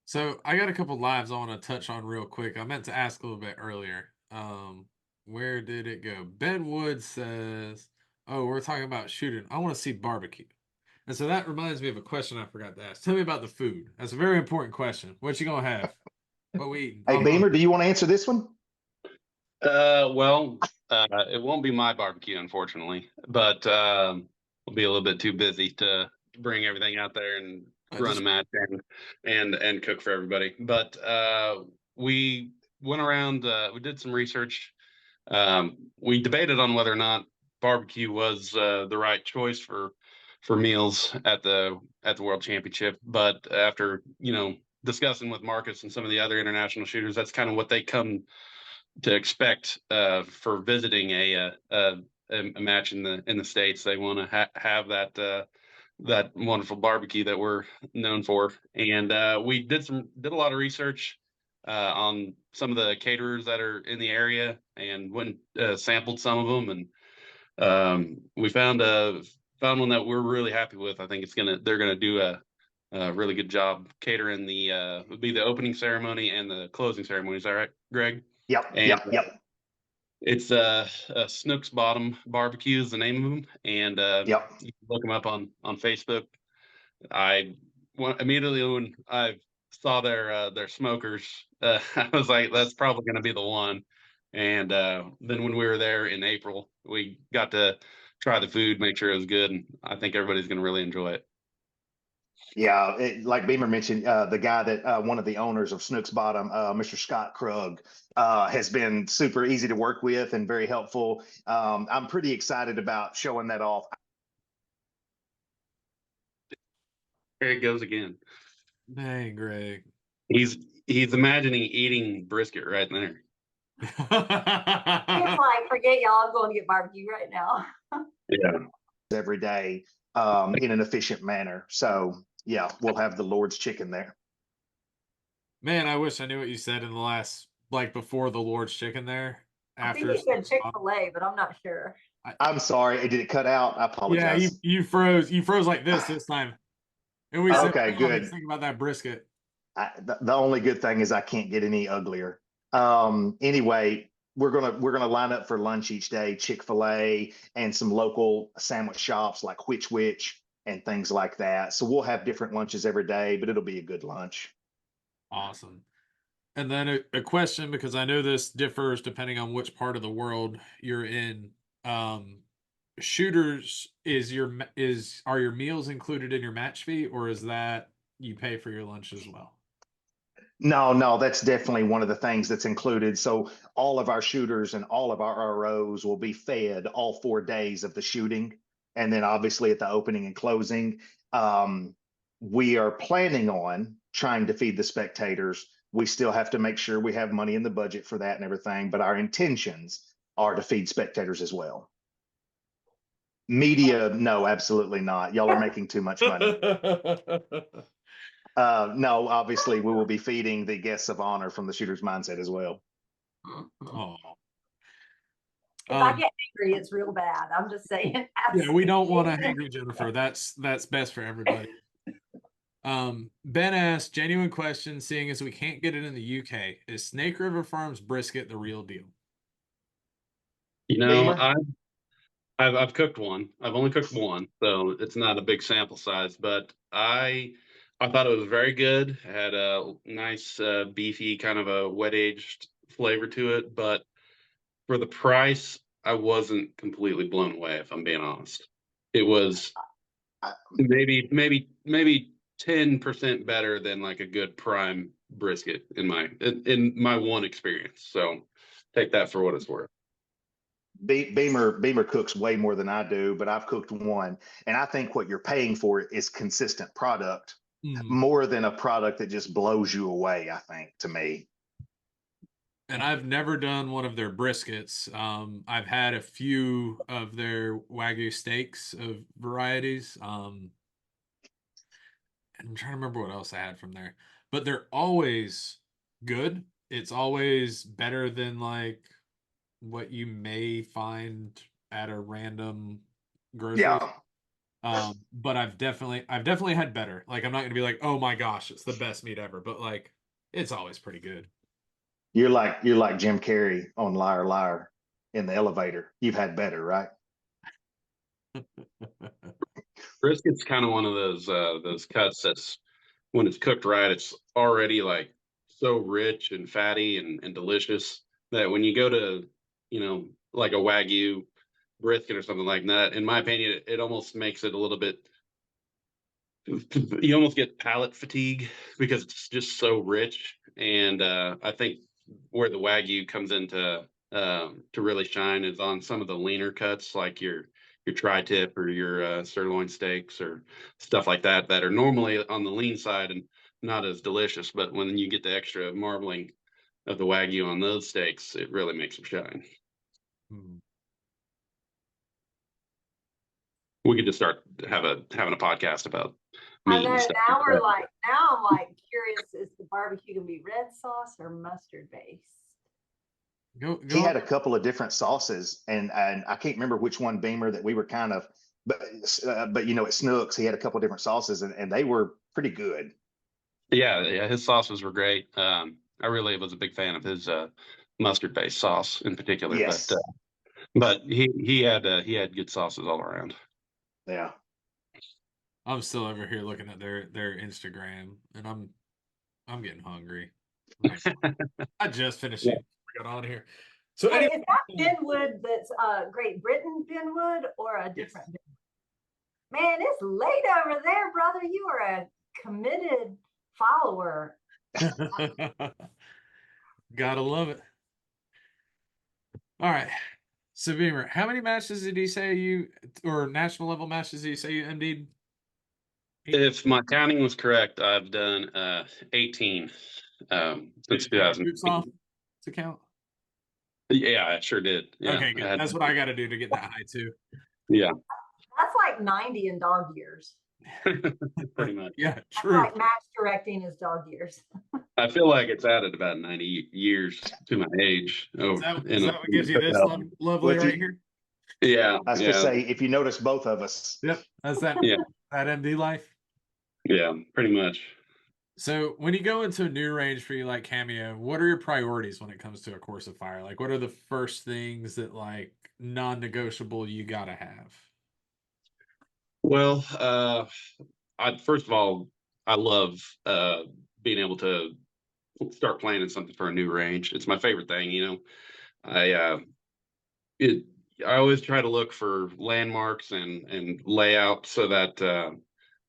So I got a couple lives I want to touch on real quick. I meant to ask a little bit earlier. Where did it go? Ben Wood says, "Oh, we're talking about shooting. I want to see barbecue." And so that reminds me of a question I forgot to ask. Tell me about the food. That's a very important question. What you gonna have? What we eating? Hey, Beamer, do you want to answer this one? Well, it won't be my barbecue, unfortunately, but we'll be a little bit too busy to bring everything out there and run a match and cook for everybody. But we went around, we did some research. We debated on whether or not barbecue was the right choice for meals at the World Championship. But after, you know, discussing with Marcus and some of the other international shooters, that's kind of what they come to expect for visiting a match in the States. They want to have that wonderful barbecue that we're known for. And we did a lot of research on some of the caterers that are in the area and went sampled some of them, and we found one that we're really happy with. I think they're gonna do a really good job catering would be the opening ceremony and the closing ceremony. Is that right, Greg? Yep, And yep. It's Snook's Bottom Barbecue is the name of them, and Yep. you can look them up on Facebook. Immediately when I saw their smokers, I was like, that's probably going to be the one. And then when we were there in April, we got to try the food, make sure it was good, and I think everybody's going to really enjoy it. Yeah, like Beamer mentioned, the guy that one of the owners of Snook's Bottom, Mr. Scott Krug, has been super easy to work with and very helpful. I'm pretty excited about showing that off. Here it goes again. Dang, Greg. He's imagining eating brisket right there. He's like, forget y'all, I'm going to get barbecue right now. Yeah. Every day in an efficient manner. So yeah, we'll have the Lord's chicken there. Man, I wish I knew what you said in the last, like before the Lord's chicken there. I think he said Chick-fil-A, but I'm not sure. I'm sorry. Did it cut out? I apologize. Yeah, you froze. You froze like this time. And we said, okay, good. Think about that brisket. The only good thing is I can't get any uglier. Anyway, we're gonna line up for lunch each day, Chick-fil-A and some local sandwich shops like Which and things like that. So we'll have different lunches every day, but it'll be a good lunch. Awesome. And then a question, because I know this differs depending on which part of the world you're in. Shooters, are your meals included in your match fee, or is that you pay for your lunch as well? No, that's definitely one of the things that's included. So all of our shooters and all of our ROs will be fed all 4 days of the shooting. And then obviously at the opening and closing, we are planning on trying to feed the spectators We still have to make sure we have money in the budget for that and everything, but our intentions are to feed spectators as well. Media, no, absolutely not. Y'all are making too much money. No, obviously we will be feeding the guests of honor from the Shooter's Mindset as well. Oh. If I get angry, it's real bad. I'm just saying. Yeah, we don't want to absolutely. hang Jennifer. That's best for everybody. Ben asked, genuine question, seeing as we can't get it in the UK, is Snake River Farms brisket the real deal? You know, Beemer? I've cooked one. I've only cooked one, so it's not a big sample size, but I thought it was very good. It had a nice beefy kind of a wet aged flavor to it, but for the price, I wasn't completely blown away, if I'm being honest. It was maybe 10% better than like a good prime brisket in my one experience. So take that for what it's worth. Beemer cooks way more than I do, but I've cooked one, and I think what you're paying for is consistent product more than a product that just blows you away. I think, to me. And I've never done one of their briskets. I've had a few of their Wagyu steaks of varieties. And I'm trying to remember what else I had from there, but they're always good. It's always better than like what you may find at a random grocery. Yeah, But I've definitely had better. Like, I'm not gonna be like, oh my gosh, it's the best meat ever, but like, it's always pretty good. you're like Jim Carrey on Liar Liar in the elevator. You've had better, right? Brisket's kind of one of those cuts that's when it's cooked right, it's already like so rich and fatty and delicious that when you go to, like a Wagyu brisket or something like that, in my opinion, it almost makes it a little bit, you almost get palate fatigue because it's just so rich. And I think where the Wagyu comes into to really shine is on some of the leaner cuts, like your tri-tip or your sirloin steaks or stuff like that are normally on the lean side and not as delicious. But when you get the extra marbling of the Wagyu on those steaks, it really makes them shine. We could just start having a podcast about I meat know. and stuff. Now I'm like curious, is the barbecue gonna be red sauce or mustard based? He had a couple of different sauces, and I can't remember which one, Beemer, that we were kind of, but at Snooks he had a couple of different sauces, and they were pretty good. Yeah, his sauces were great. I really was a big fan of his mustard based sauce in particular. Yes. But he had good sauces all around. Yeah. I'm still over here looking at their Instagram, and I'm getting hungry. I just finished it. Got on here. So hey, anyway, is that Benwood that's Great Britain Benwood or a different Benwood? Man, it's late over there, brother. You are a committed follower. Gotta love it. All right. So Beamer, how many matches did he say or national level matches did he say you MD'd? If my counting was correct, I've done 18 since 2000. To count? Yeah, I sure did. Yeah, okay, good. That's what I got to do to get that high too. Yeah. That's like 90 in dog years. Pretty much. Yeah, That's true. like match directing is dog years. I feel like it's added about 90 years to my age. Is that what gives you this lovely right here? Yeah. I was gonna say, if you notice both of us. Yep. That's that. Yeah. That MD life. Yeah, pretty much. So when you go into a new range for you like Cameo, what are your priorities when it comes to a course of fire? Like, what are the first things that like non-negotiable you gotta have? Well, first of all, I love being able to start planning something for a new range. It's my favorite thing. I always try to look for landmarks and layout so that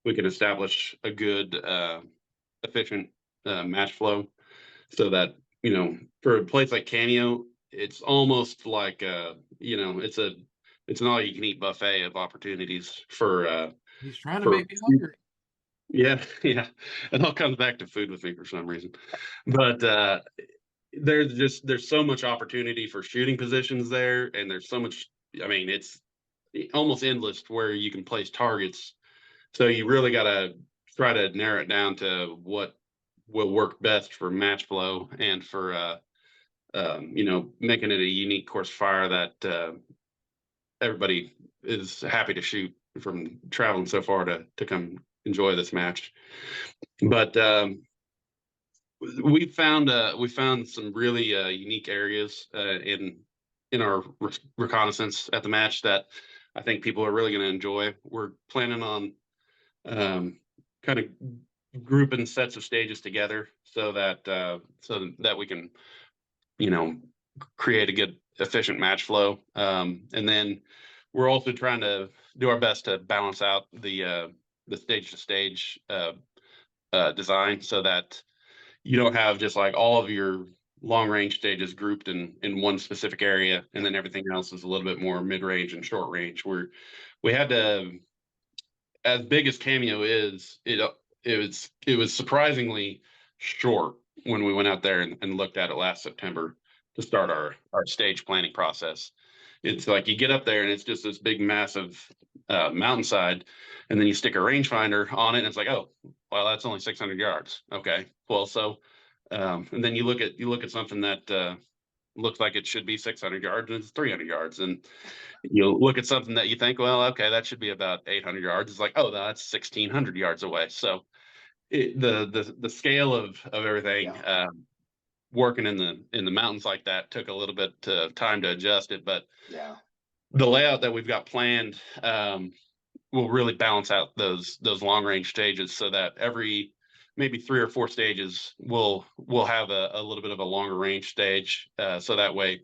we can establish a good, efficient match flow. So that for a place like Cameo, it's almost like it's an all-you-can-eat buffet of opportunities for. He's trying to make me hungry. Yeah, yeah. It all comes back to food with me for some reason. But there's so much opportunity for shooting positions there, and there's so much, I mean, it's almost endless where you can place targets. So you really gotta try to narrow it down to what will work best for match flow and for making it a unique course of fire that everybody is happy to shoot from traveling so far to come enjoy this match. But we found some really unique areas in our reconnaissance at the match that I think people are really going to enjoy. We're planning on kind of grouping sets of stages together so that we can, you know, create a good efficient match flow. And then we're also trying to do our best to balance out the stage to stage design so that you don't have just like all of your long range stages grouped in one specific area, and then everything else is a little bit more mid range and short range. We had to, as big as Cameo is, it was surprisingly short when we went out there and looked at it last September to start our stage planning process. It's like you get up there and it's just this big massive mountainside, and then you stick a rangefinder on it and it's like, oh, well, that's only 600 yards. Okay, well, so and then you look at something that looks like it should be 600 yards and it's 300 yards, and you look at something that you think, well, okay, that should be about 800 yards. It's like, oh, no, that's 1,600 yards away. So the scale of everything, Yeah. working in the mountains like that took a little bit of time to adjust it, but Yeah. the layout that we've got planned will really balance out those long range stages so that every maybe 3 or 4 stages will have a little bit of a longer range stage, so that way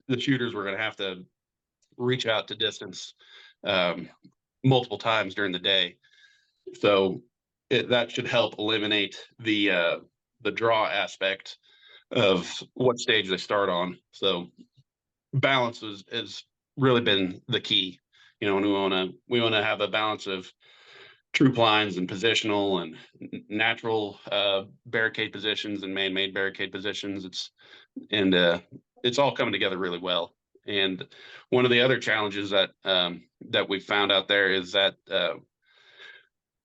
the shooters were going to have to reach out to distance um, multiple times during the day. So that should help eliminate the draw aspect of what stage they start on. So balance has really been the key. You know, and we want to have a balance of troop lines and positional and natural barricade positions and man-made barricade positions. It's all coming together really well. And one of the other challenges that we found out there is that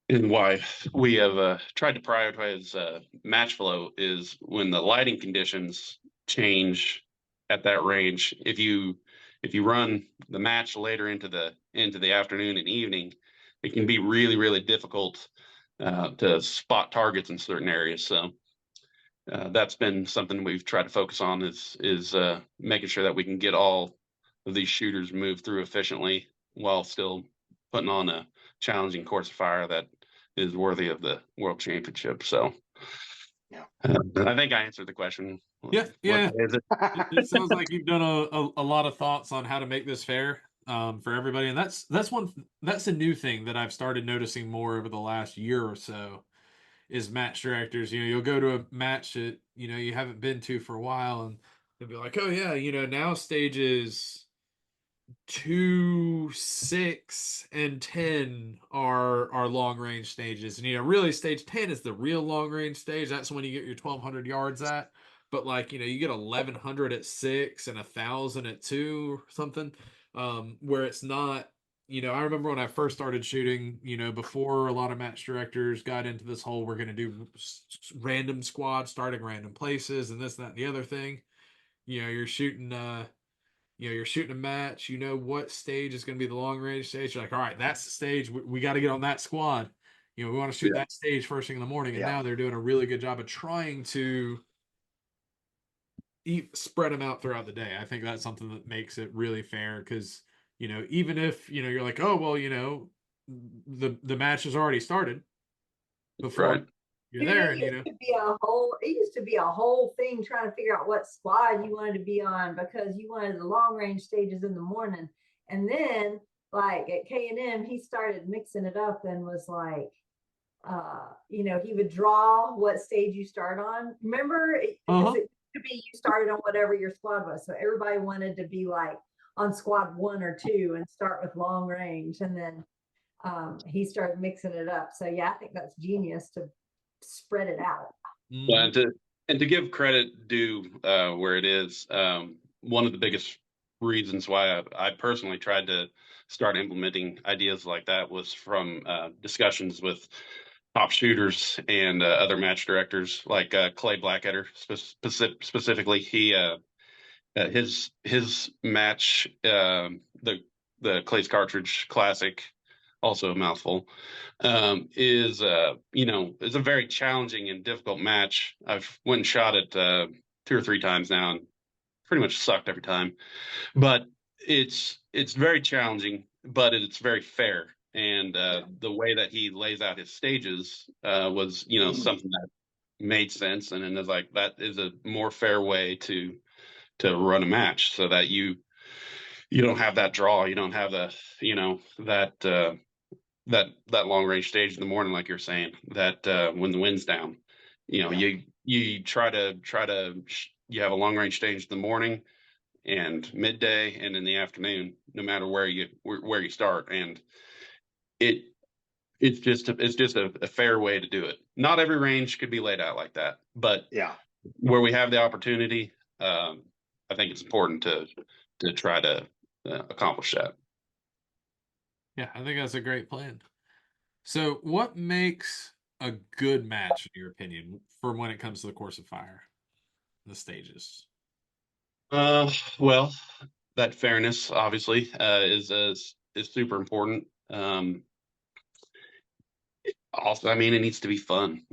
and why we have tried to prioritize match flow is when the lighting conditions change at that range. If you run the match later into the afternoon and evening, it can be really, really difficult to spot targets in certain areas. So that's been something we've tried to focus on is making sure that we can get all of these shooters moved through efficiently while still putting on a challenging course of fire that is worthy of the world championship. So Yeah. I think I answered the question. Yeah, yeah. What is it? It sounds like you've done a lot of thoughts on how to make this fair for everybody, and that's a new thing that I've started noticing more over the last year or so. Is match directors, you'll go to a match that you haven't been to for a while, and they'll be like, oh yeah, now stages 2, 6, and 10 are long range stages, and really stage 10 is the real long range stage. That's when you get your 1,200 yards at. But like you get 1,100 at 6 and 1,000 at 2 or something, where it's not. I remember when I first started shooting, before a lot of match directors got into this whole, we're going to do random squads starting random places and this, that, and the other thing. You're shooting you're shooting a match, what stage is going to be the long range stage. You're like, all right, that's the stage. We got to get on that squad. We want to shoot that stage first thing in the morning. And Yeah. now they're doing a really good job of trying to spread them out throughout the day. I think that's something that makes it really fair because, even if, you're like, oh, well, the match has already started before Right. you're there. It And, used to be a whole thing trying to figure out what squad you wanted to be on because you wanted the long range stages in the morning. And then like at K&M, he started mixing it up and was like, he would draw what stage you start on. Remember, because it could be you started on whatever your squad was. So everybody wanted to be like on squad 1 or 2 and start with long range. And then he started mixing it up. So yeah, I think that's genius to spread it out. Yeah, and to give credit due where it is, one of the biggest reasons why I personally tried to start implementing ideas like that was from discussions with top shooters and other match directors like Clay Blackadder specifically. His match, the Clay's Cartridge Classic, also a mouthful, is is a very challenging and difficult match. I've went and shot it 2 or 3 times now and pretty much sucked every time. But it's very challenging, but it's very fair. And the way that he lays out his stages was something that made sense, and then it's like that is a more fair way to run a match so that you don't have that draw, you don't have the that long range stage in the morning, like you're saying, that when the wind's down, you try to you have a long range stage in the morning and midday and in the afternoon, no matter where you start. And it's just a fair way to do it. Not every range could be laid out like that, but where we have the opportunity, I think it's important to try to accomplish that. Yeah, I think that's a great plan. So, what makes a good match, in your opinion, for when it comes to the course of fire, the stages? Well, that fairness obviously is super important. Also, I mean, it needs to be fun.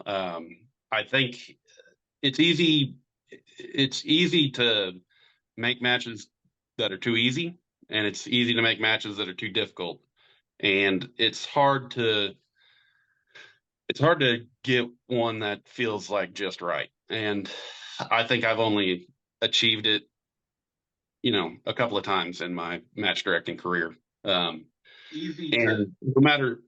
I think it's easy. It's easy to make matches that are too easy, and it's easy to make matches that are too difficult. And it's hard to get one that feels like just right. And I think I've only achieved it, a couple of times in my match directing career. And no matter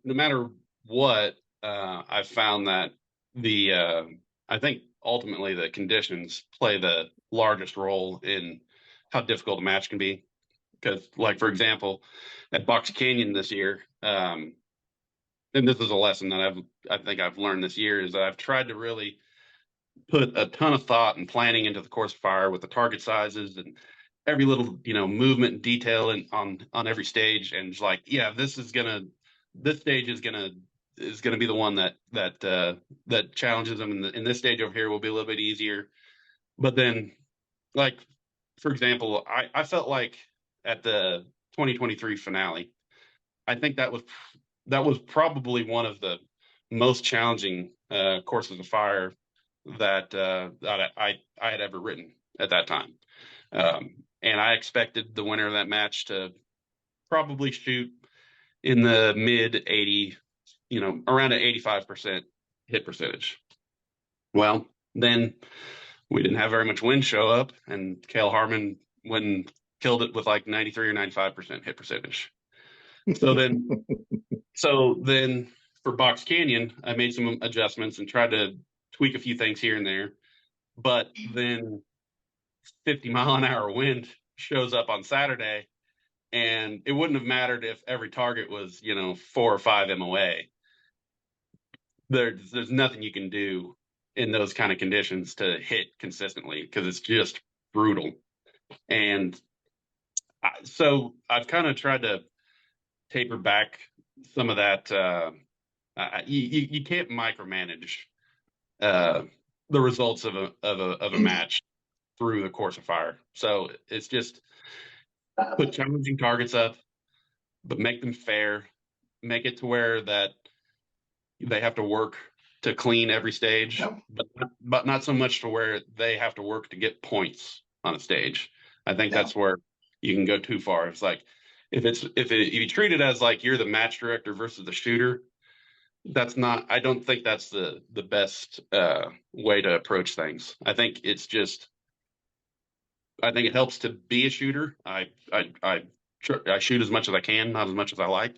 what, I've found that I think ultimately the conditions play the largest role in how difficult a match can be. Because, like, for example, at Box Canyon this year, and this is a lesson that I think I've learned this year, is that I've tried to really put a ton of thought and planning into the course of fire with the target sizes and every little movement and detail on every stage. And it's like, yeah, this stage is gonna be the one that challenges them, and this stage over here will be a little bit easier. But then, like, for example, I felt like at the 2023 finale, I think that was probably one of the most challenging courses of fire that I had ever written at that time. And I expected the winner of that match to probably shoot in the mid 80, around an 85% hit percentage. Well, then we didn't have very much wind show up, and Cale Harmon killed it with like 93 or 95% hit percentage. So then for Box Canyon, I made some adjustments and tried to tweak a few things here and there. But then 50-mile-an-hour wind shows up on Saturday, and it wouldn't have mattered if every target was 4 or 5 MOA. There's nothing you can do in those kind of conditions to hit consistently, because it's just brutal. And so I've kind of tried to taper back some of that. You can't micromanage the results of a match through the course of fire. So it's just put challenging targets up, but make them fair. Make it to where that they have to work to clean every stage, but not so much to where they have to work to get points on a stage. I think that's where you can go too far. It's like if you treat it as like you're the match director versus the shooter, I don't think that's the best way to approach things. I think it helps to be a shooter. I shoot as much as I can, not as much as I like.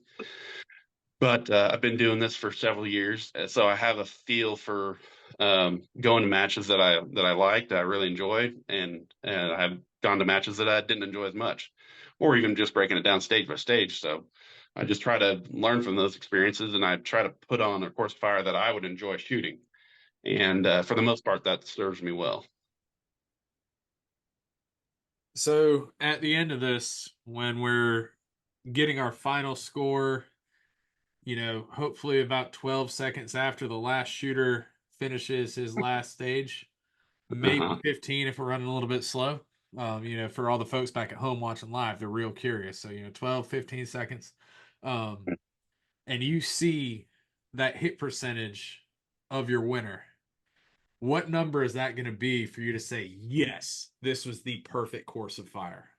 But I've been doing this for several years, so I have a feel for going to matches that I like, that I really enjoy, and I have gone to matches that I didn't enjoy as much, or even just breaking it down stage by stage. So I just try to learn from those experiences, and I try to put on a course of fire that I would enjoy shooting. And for the most part, that serves me well. So at the end of this, when we're getting our final score, hopefully about 12 seconds after the last shooter finishes his last stage, maybe Uh-huh. 15 if we're running a little bit slow. For all the folks back at home watching live, they're real curious. So, 12, 15 seconds. And you see that hit percentage of your winner. What number is that going to be for you to say, yes, this was the perfect course of fire?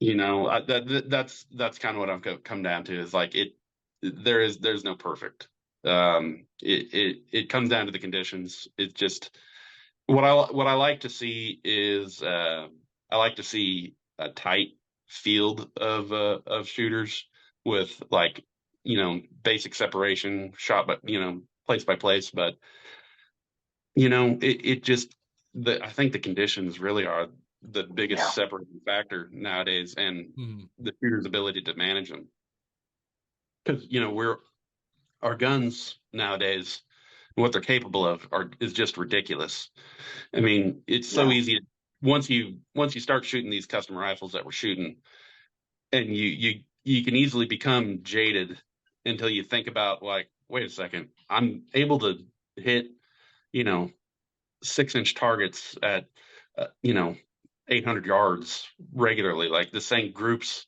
That's kind of what I've come down to, is like there's no perfect. It comes down to the conditions. It's just what I like to see is I like to see a tight field of shooters with, like, basic separation, shot, but place by place. But it just I think the conditions really are the biggest separating factor nowadays, and the shooter's ability to manage them. Because our guns nowadays, what they're capable of is just ridiculous. I mean, it's so easy once you start shooting these custom rifles that we're shooting, and you can easily become jaded until you think about, like, wait a second, I'm able to hit 6-inch targets at 800 yards regularly. Like, this thing groups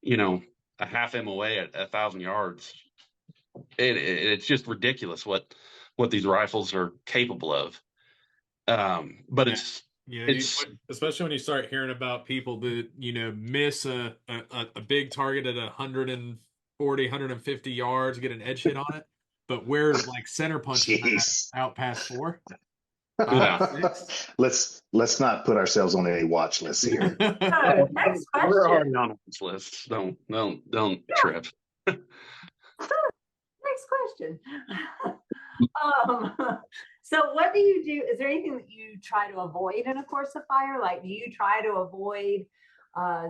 a half MOA at 1,000 yards. It's just ridiculous what these rifles are capable of. But it's especially when you start hearing about people that miss a big target at 140, 150 yards, get an edge hit on it, but we're like center punching out past 4, 5, 6. Let's not put ourselves on a watch list here. So, next we're already question. on this list. Don't trip. Next question. So what do you do? Is there anything that you try to avoid in a course of fire? Like, do you try to avoid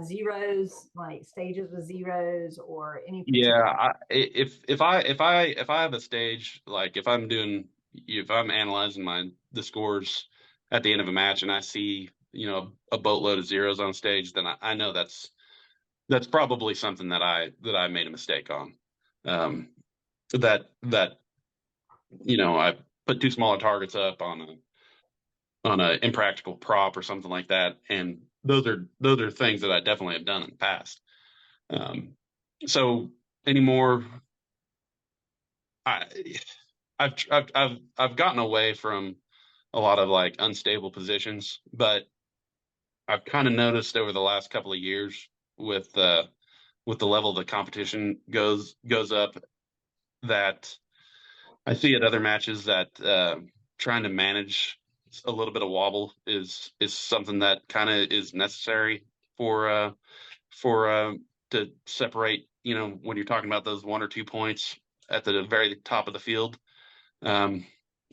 zeros, like stages with zeros, or any particular? If I have a stage, like if I'm analyzing the scores at the end of a match, and I see a boatload of zeros on stage, then I know that's probably something that I made a mistake on. That I put too small targets up on a impractical prop or something like that, and those are things that I definitely have done in the past. So anymore, I've gotten away from a lot of, like, unstable positions, but I've kind of noticed over the last couple of years with the level the competition goes up, that I see at other matches that trying to manage a little bit of wobble is something that kind of is necessary for to separate, when you're talking about those 1 or 2 points at the very top of the field. I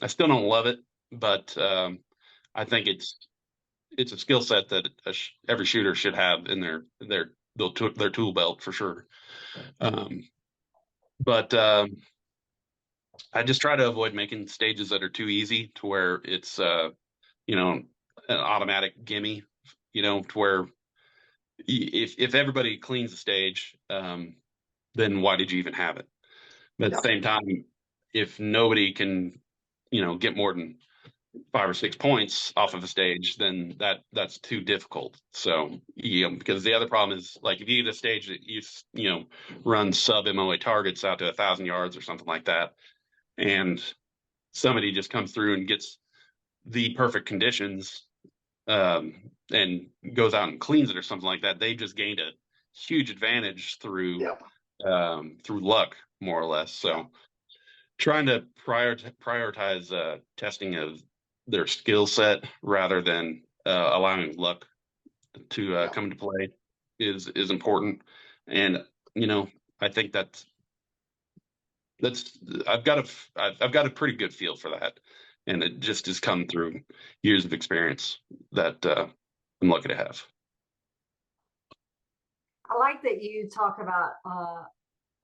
still don't love it, but I think it's a skill set that every shooter should have in their tool belt for sure. But I just try to avoid making stages that are too easy to where it's an automatic gimme, to where if everybody cleans the stage, then why did you even have it? But at the same time, if nobody can, get more than 5 or 6 points off of a stage, then that's too difficult. So, because the other problem is, like, if you get a stage that you run sub MOA targets out to 1,000 yards or something like that, and somebody just comes through and gets the perfect conditions, and goes out and cleans it or something like that, they just gained a huge advantage through luck, more or less. So trying to prioritize testing of their skill set rather than allowing luck to come into play is important. And I think that's I've got a pretty good feel for that, and it just has come through years of experience that I'm lucky to have. I like that you talk about,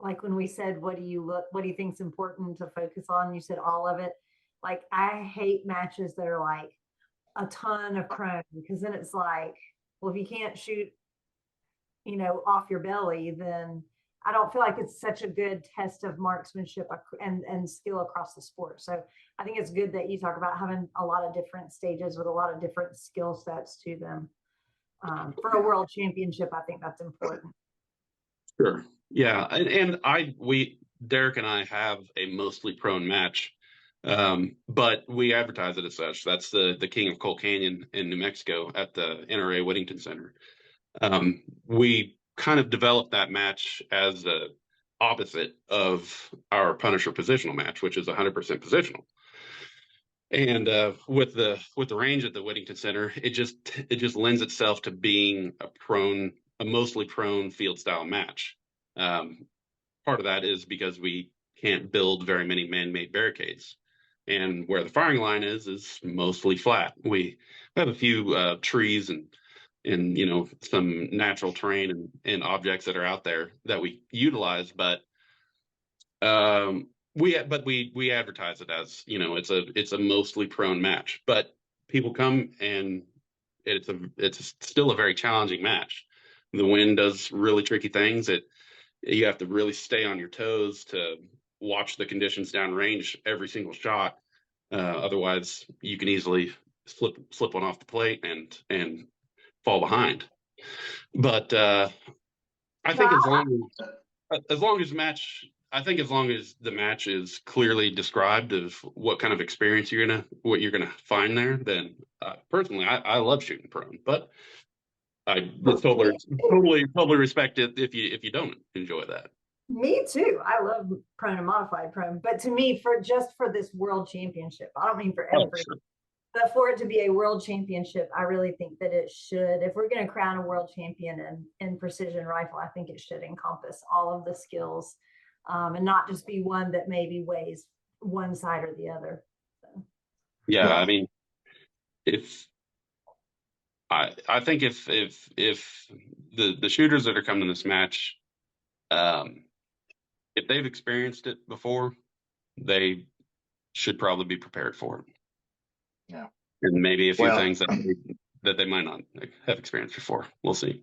like when we said, what do you think's important to focus on? You said all of it. Like, I hate matches that are like a ton of prone, because then it's like, well, if you can't shoot, off your belly, then I don't feel like it's such a good test of marksmanship and skill across the sport. So I think it's good that you talk about having a lot of different stages with a lot of different skill sets to them. For a world championship, I think that's important. Sure. Yeah. Derek and I have a mostly prone match. But we advertise it as such. That's the King of Coal Canyon in New Mexico at the NRA Whittington Center. We kind of developed that match as the opposite of our Punisher positional match, which is 100% positional. And with the range at the Whittington Center, it just lends itself to being a mostly prone field style match. Part of that is because we can't build very many man-made barricades, and where the firing line is mostly flat. We have a few trees and some natural terrain and objects that are out there that we utilize, but we advertise it as, it's a mostly prone match, but people come and it's still a very challenging match. The wind does really tricky things. You have to really stay on your toes to watch the conditions downrange every single shot. Otherwise, you can easily slip one off the plate and fall behind. But I think as long as the match is clearly described of what kind of experience what you're gonna find there, then personally, I love shooting prone, but I totally respect it if you don't enjoy that. Me too. I love prone and modified prone, but to me, for this world championship, I don't mean for every, Sure. but for it to be a world championship, I really think that it should, if we're going to crown a world champion in precision rifle, I think it should encompass all of the skills, and not just be one that maybe weighs one side or the other. So. Yeah, I mean, I think if the shooters that are coming to this match, if they've experienced it before, they should probably be prepared for it. Yeah, and maybe a few things that they might not have experienced before. We'll see.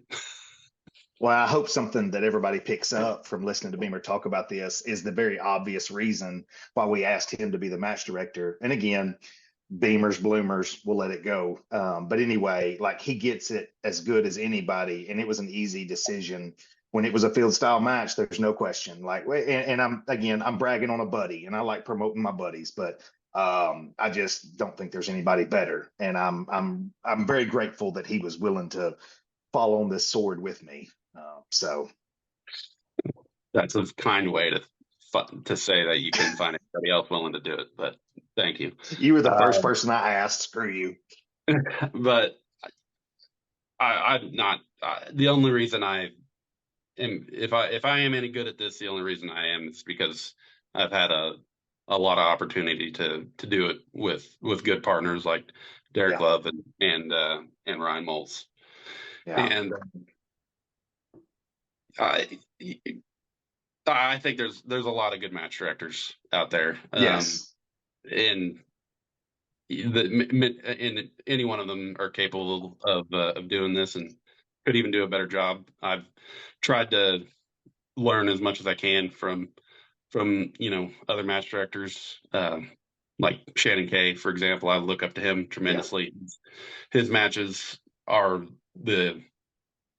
Well, I hope something that everybody picks up from listening to Beemer talk about this is the very obvious reason why we asked him to be the match director. And again, Beamers, bloomers, we'll let it go. But anyway, like, he gets it as good as anybody, and it was an easy decision. When it was a field style match, there's no question. Like, and I'm bragging on a buddy, and I like promoting my buddies, but I just don't think there's anybody better. And I'm very grateful that he was willing to fall on this sword with me. So that's a kind way to say that you couldn't find anybody else willing to do it, but thank you. You were the first person I asked. Screw you. But I'm not. The only reason I am, if I am any good at this, the only reason I am is because I've had a lot of opportunity to do it with good partners like Derek Love and Ryan Moles. Yeah. And I think there's a lot of good match directors out there. Yes. And any one of them are capable of doing this and could even do a better job. I've tried to learn as much as I can from other match directors, like Shannon Kay, for example. I look up to him tremendously. Yeah. His matches are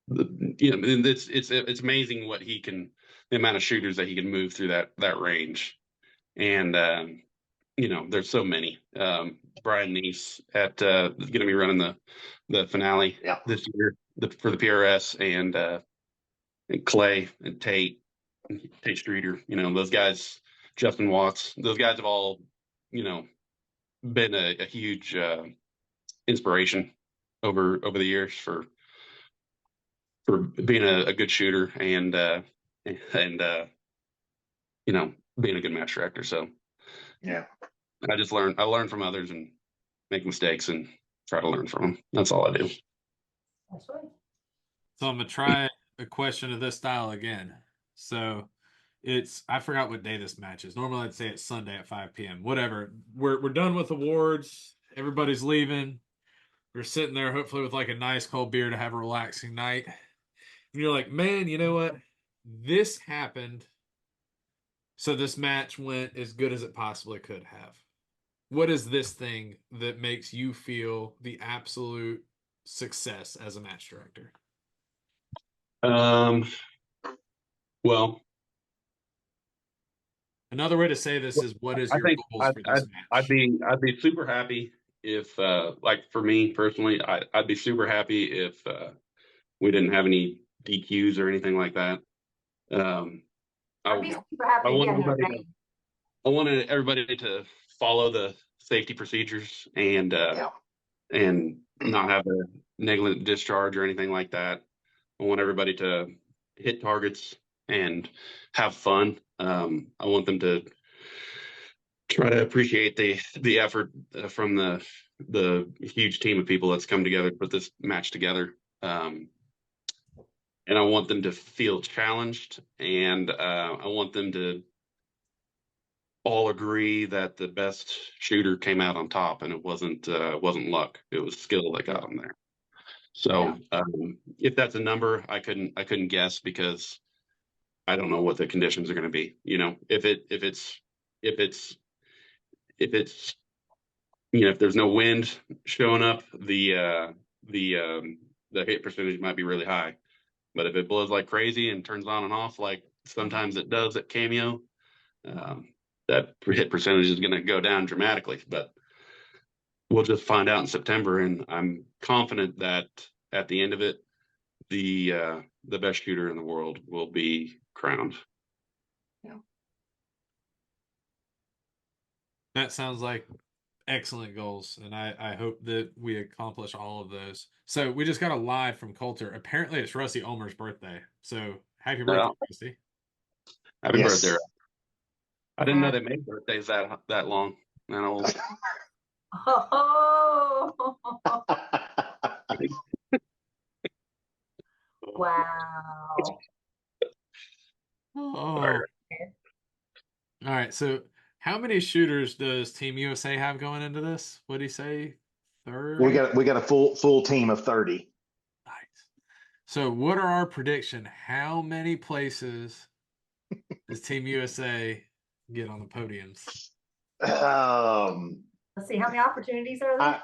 it's amazing what the amount of shooters that he can move through that range. And there's so many. Brian Neese is going to be running the finale this year for the PRS, and Clay and Tate Streeter, those guys, Justin Watts, those guys have all, been a huge inspiration over the years for being a good shooter and being a good match director. So yeah, I learn from others and make mistakes and try to learn from them. That's all I do. That's right. So I'm gonna try a question of this style again. So I forgot what day this match is. Normally I'd say it's Sunday at 5 p.m. Whatever. We're done with awards. Everybody's leaving. We're sitting there hopefully with like a nice cold beer to have a relaxing night. And you're like, man, you know what? This happened. So this match went as good as it possibly could have. What is this thing that makes you feel the absolute success as a match director? Well, Another way to say this is, what is I your think goals for this I'd match? be super happy if like for me personally, I'd be super happy if we didn't have any DQs or anything like that. Um, I'd be I super I happy if you want had no everybody to rain. I wanted everybody to follow the safety procedures and not have a negligent discharge or anything like that. I want everybody to hit targets and have fun. I want them to try to appreciate the effort from the huge team of people that's come together to put this match together. And I want them to feel challenged, and I want them to all agree that the best shooter came out on top, and it wasn't luck; it was skill that got them there. Yeah. So, if that's a number, I couldn't guess because I don't know what the conditions are going to be. You know, if it's if there's no wind showing up, the hit percentage might be really high. But if it blows like crazy and turns on and off like sometimes it does at Cameo, um, that hit percentage is going to go down dramatically. But we'll just find out in September, and I'm confident that at the end of it, the best shooter in the world will be crowned. That sounds like excellent goals, and I hope that we accomplish all of those. So we just got a live from Coulter. Apparently, it's Rusty Ulmer's birthday. So happy birthday, Rusty! Happy birthday! Yes. I didn't know they made birthdays that long. That old. Oh, wow. Oh, all right. So how many shooters does Team USA have going into this? What did he say? 30? We got a full team of 30. Nice. So what are our prediction? How many places does Team USA get on the podiums? Let's see, how many opportunities are there?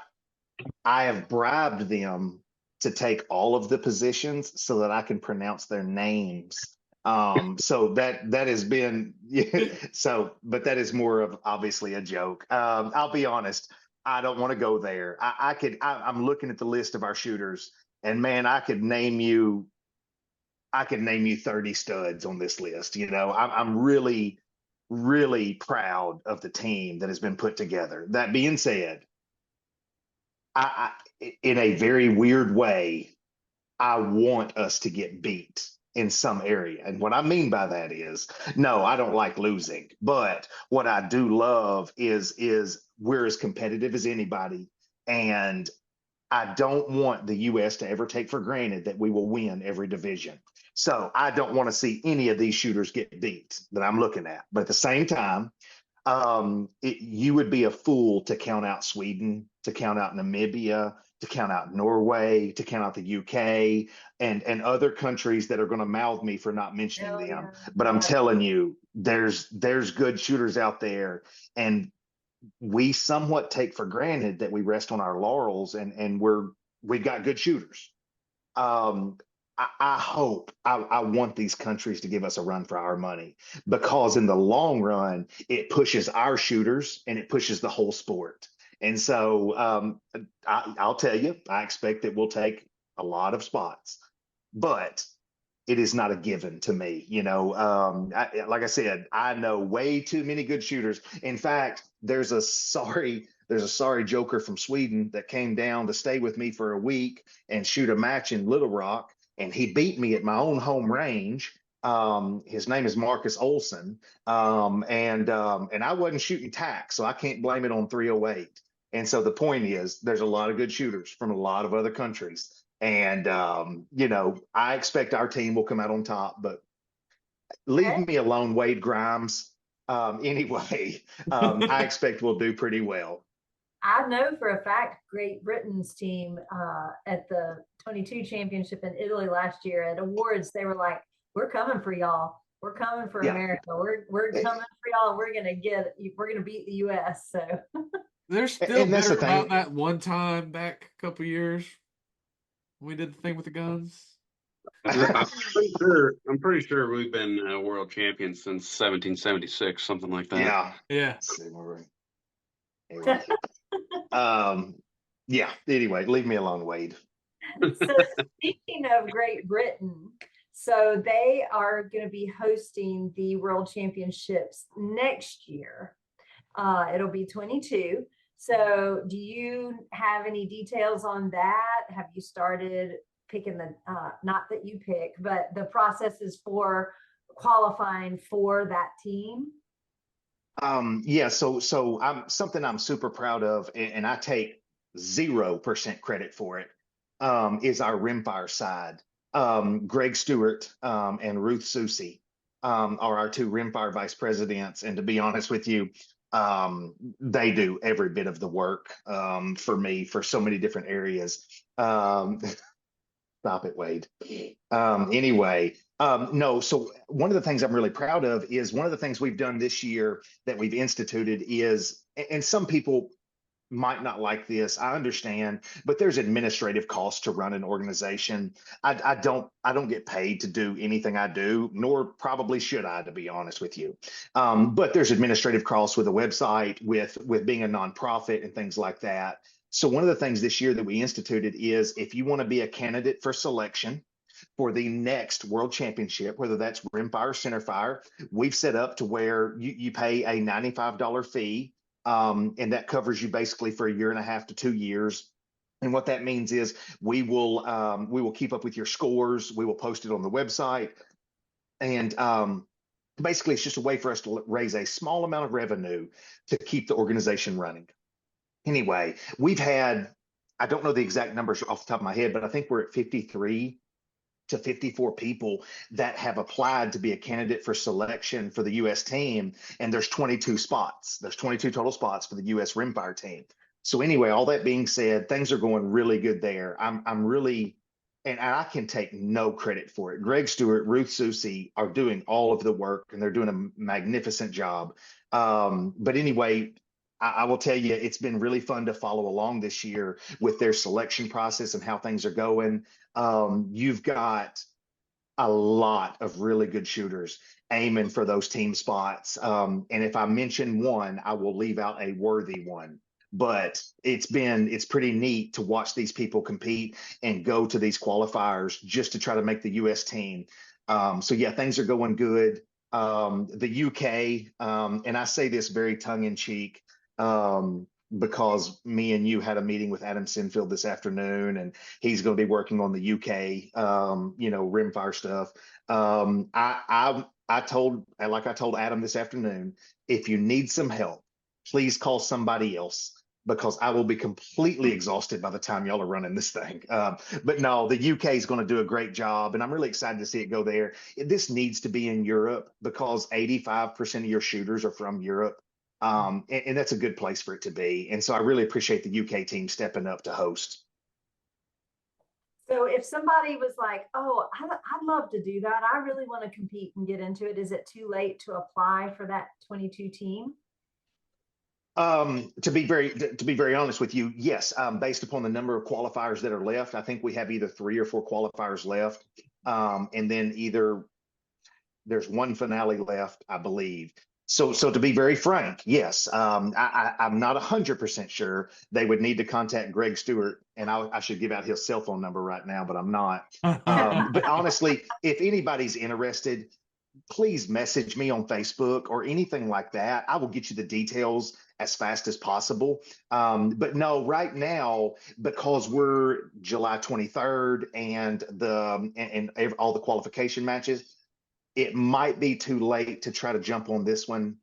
I have bribed them to take all of the positions so that I can pronounce their names. So that has been so, but that is more of obviously a joke. I'll be honest, I don't want to go there. I'm looking at the list of our shooters, and man, I could name you 30 studs on this list. You know, I'm really, really proud of the team that has been put together. That being said, I in a very weird way, I want us to get beat in some area. And what I mean by that is, no, I don't like losing, but what I do love is we're as competitive as anybody, and I don't want the US to ever take for granted that we will win every division. So I don't want to see any of these shooters get beat that I'm looking at. But at the same time, you would be a fool to count out Sweden, to count out Namibia, to count out Norway, to count out the UK, and other countries that are going to mouth me for not mentioning them. Yeah. But I'm telling you, there's good shooters out there, and we somewhat take for granted that we rest on our laurels, and we've got good shooters. I hope I want these countries to give us a run for our money, because in the long run, it pushes our shooters and it pushes the whole sport. And so I'll tell you, I expect that we'll take a lot of spots, but it is not a given to me. You know, like I said, I know way too many good shooters. In fact, there's a sorry joker from Sweden that came down to stay with me for a week and shoot a match in Little Rock, and he beat me at my own home range. His name is Marcus Olson, and I wasn't shooting tack, so I can't blame it on 308. And so the point is, there's a lot of good shooters from a lot of other countries, And, I expect our team will come out on top, but leave Okay. me alone, Wade Grimes. Anyway, I expect we'll do pretty well. I know for a fact Great Britain's team at the 22 championship in Italy last year at awards, they were like, "We're coming for y'all. We're coming for Yeah. America. We're coming for y'all. We're gonna beat the U.S." So They're still And that's bitter the about thing. that one time back a couple years when we did the thing with the guns. I'm pretty sure we've been world champions since 1776, something like that. Yeah. Yeah. Anyway. Yeah. Anyway, leave me alone, Wade. so speaking of Great Britain, so they are going to be hosting the World Championships next year. It'll be 22. So do you have any details on that? Have you started picking the, not that you pick, but the processes for qualifying for that team? Yeah, so I'm super proud of, and I take 0% credit for it, is our rimfire side. Greg Stewart and Ruth Susie are our two rimfire vice presidents, and to be honest with you, they do every bit of the work for me for so many different areas. Stop it, Wade. Anyway, no, so one of the things I'm really proud of is one of the things we've done this year that we've instituted is, and some people might not like this, I understand, but there's administrative costs to run an organization. I don't get paid to do anything I do, nor probably should I, to be honest with you. But there's administrative costs with a website, with being a nonprofit and things like that. So one of the things this year that we instituted is if you want to be a candidate for selection for the next world championship, whether that's rimfire or centerfire, we've set up to where you pay a $95 fee, and that covers you basically for a year and a half to 2 years. And what that means is we will keep up with your scores. We will post it on the website, and basically it's just a way for us to raise a small amount of revenue to keep the organization running. Anyway, we've had, I don't know the exact numbers off the top of my head, but I think we're at 53 to 54 people that have applied to be a candidate for selection for the U.S. team. And there's 22 spots. There's 22 total spots for the U.S. rimfire team. So anyway, all that being said, things are going really good there. I'm really, and I can take no credit for it. Greg Stewart, Ruth Susie are doing all of the work, and they're doing a magnificent job. But anyway, I will tell you, it's been really fun to follow along this year with their selection process and how things are going. You've got a lot of really good shooters aiming for those team spots. And if I mention one, I will leave out a worthy one. But it's pretty neat to watch these people compete and go to these qualifiers just to try to make the U.S. team. So yeah, things are going good. The UK, and I say this very tongue in cheek, because me and you had a meeting with Adam Sinfield this afternoon, and he's going to be working on the UK, rimfire stuff. I told Adam this afternoon, if you need some help, please call somebody else, because I will be completely exhausted by the time y'all are running this thing. But no, the UK is going to do a great job, and I'm really excited to see it go there. This needs to be in Europe because 85% of your shooters are from Europe. And that's a good place for it to be. And so I really appreciate the UK team stepping up to host. So if somebody was like, "Oh, I'd love to do that. I really want to compete and get into it," is it too late to apply for that 22 team? To be very honest with you, yes. Based upon the number of qualifiers that are left, I think we have either 3 or 4 qualifiers left, and then either there's one finale left, I believe. So to be very frank, yes, I'm not 100% sure. They would need to contact Greg Stewart, and I should give out his cell phone number right now, but I'm not. But honestly, if anybody's interested, please message me on Facebook or anything like that. I will get you the details as fast as possible. But no, right now, because we're July 23rd and all the qualification matches, it might be too late to try to jump on this one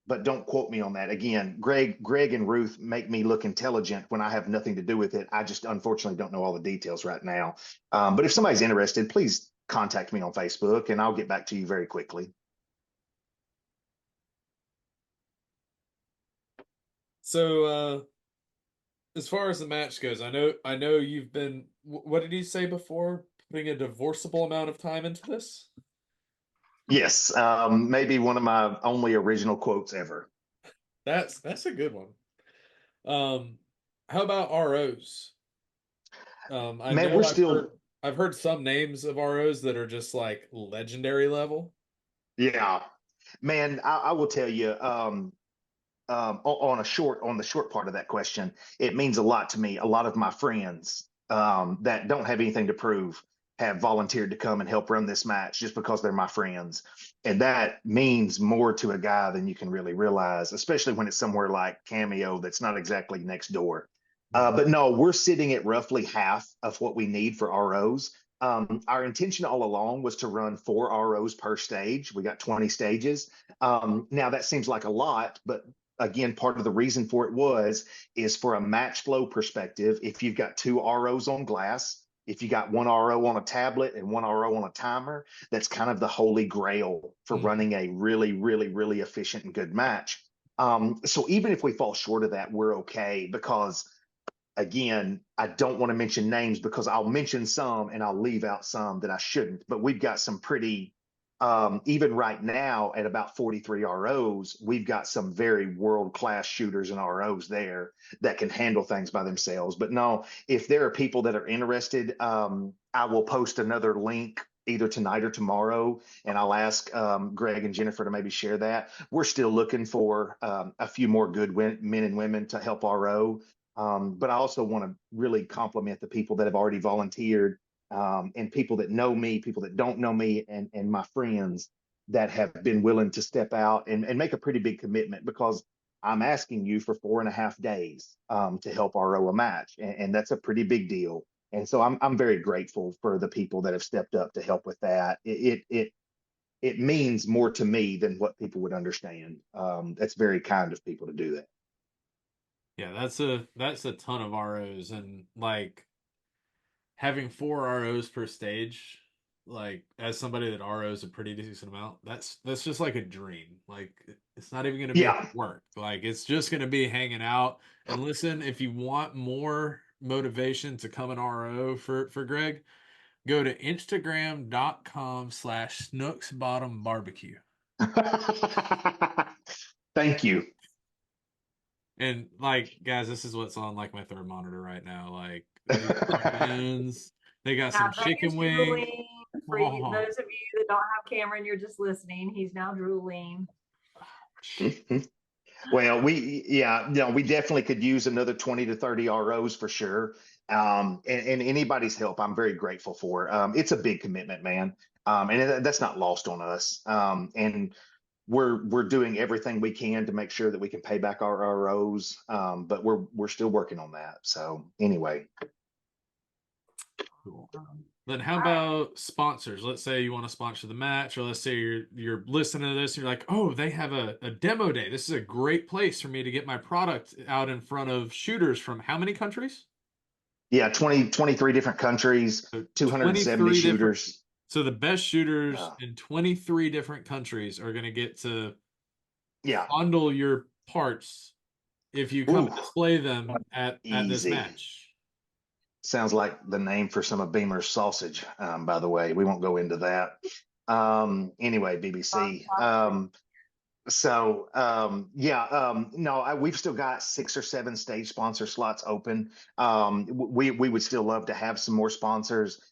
but don't quote me on that. Again, Greg and Ruth make me look intelligent when I have nothing to do with it. I just unfortunately don't know all the details right now. But if somebody's interested, please contact me on Facebook and I'll get back to you very quickly. So as far as the match goes, I know you've been, what did he say before? Putting a divorceable amount of time into this? Yes, maybe one of my only original quotes ever. That's a good one. How about ROs? I Man, know we're still, I've heard some names of ROs that are just like legendary level. yeah, man, I will tell you, on the short part of that question, it means a lot to me. A lot of my friends that don't have anything to prove have volunteered to come and help run this match just because they're my friends. And that means more to a guy than you can really realize, especially when it's somewhere like Cameo that's not exactly next door. But no, we're sitting at roughly half of what we need for ROs. Our intention all along was to run 4 ROs per stage. We got 20 stages. Now that seems like a lot, but again, part of the reason for it is for a match flow perspective. If you've got 2 ROs on glass, if you got 1 RO on a tablet and 1 RO on a timer, that's kind of the holy grail for running a really, really, really efficient and good match. So even if we fall short of that, we're okay because, again, I don't want to mention names because I'll mention some and I'll leave out some that I shouldn't. But we've got some pretty, even right now at about 43 ROs, we've got some very world-class shooters and ROs there that can handle things by themselves. But no, if there are people that are interested, I will post another link either tonight or tomorrow, and I'll ask Greg and Jennifer to maybe share that. We're still looking for a few more good men and women to help RO. But I also want to really compliment the people that have already volunteered, and people that know me, people that don't know me, and my friends that have been willing to step out and make a pretty big commitment because I'm asking you for 4.5 days to help RO a match, and that's a pretty big deal. And so I'm very grateful for the people that have stepped up to help with that. It means more to me than what people would understand. That's very kind of people to do that. Yeah, that's a ton of ROs, and like having 4 ROs per stage, like as somebody that ROs a pretty decent amount, that's just like a dream. Like it's not even gonna be Yeah. work. Like it's just gonna be hanging out. And listen, if you want more motivation to come an RO for Greg, go to Instagram.com/SnooksBottomBarbecue. Thank you. And like, guys, this is what's on like my third monitor right now. Like these chickens, they got some Now Greg is chicken wings. drooling. For Oh, those of you that don't have camera and you're just listening, he's now drooling. Well, we definitely could use another 20 to 30 ROs for sure. And anybody's help, I'm very grateful for. It's a big commitment, man. And that's not lost on us. And we're doing everything we can to make sure that we can pay back our ROs. But we're still working on that. So anyway. cool. Then how All right. about sponsors? Let's say you want to sponsor the match, or let's say you're listening to this and you're like, oh, they have a demo day. This is a great place for me to get my product out in front of shooters from how many countries? Yeah, 23 different countries, So 270 shooters. So the best shooters in 23 different countries are going to get to fondle your parts if you come and display them at this Easy. match. Sounds like the name for some of Beemer's sausage, by the way. We won't go into that. Anyway, BBC. No, we've still got 6 or 7 stage sponsor slots open. We would still love to have some more sponsors.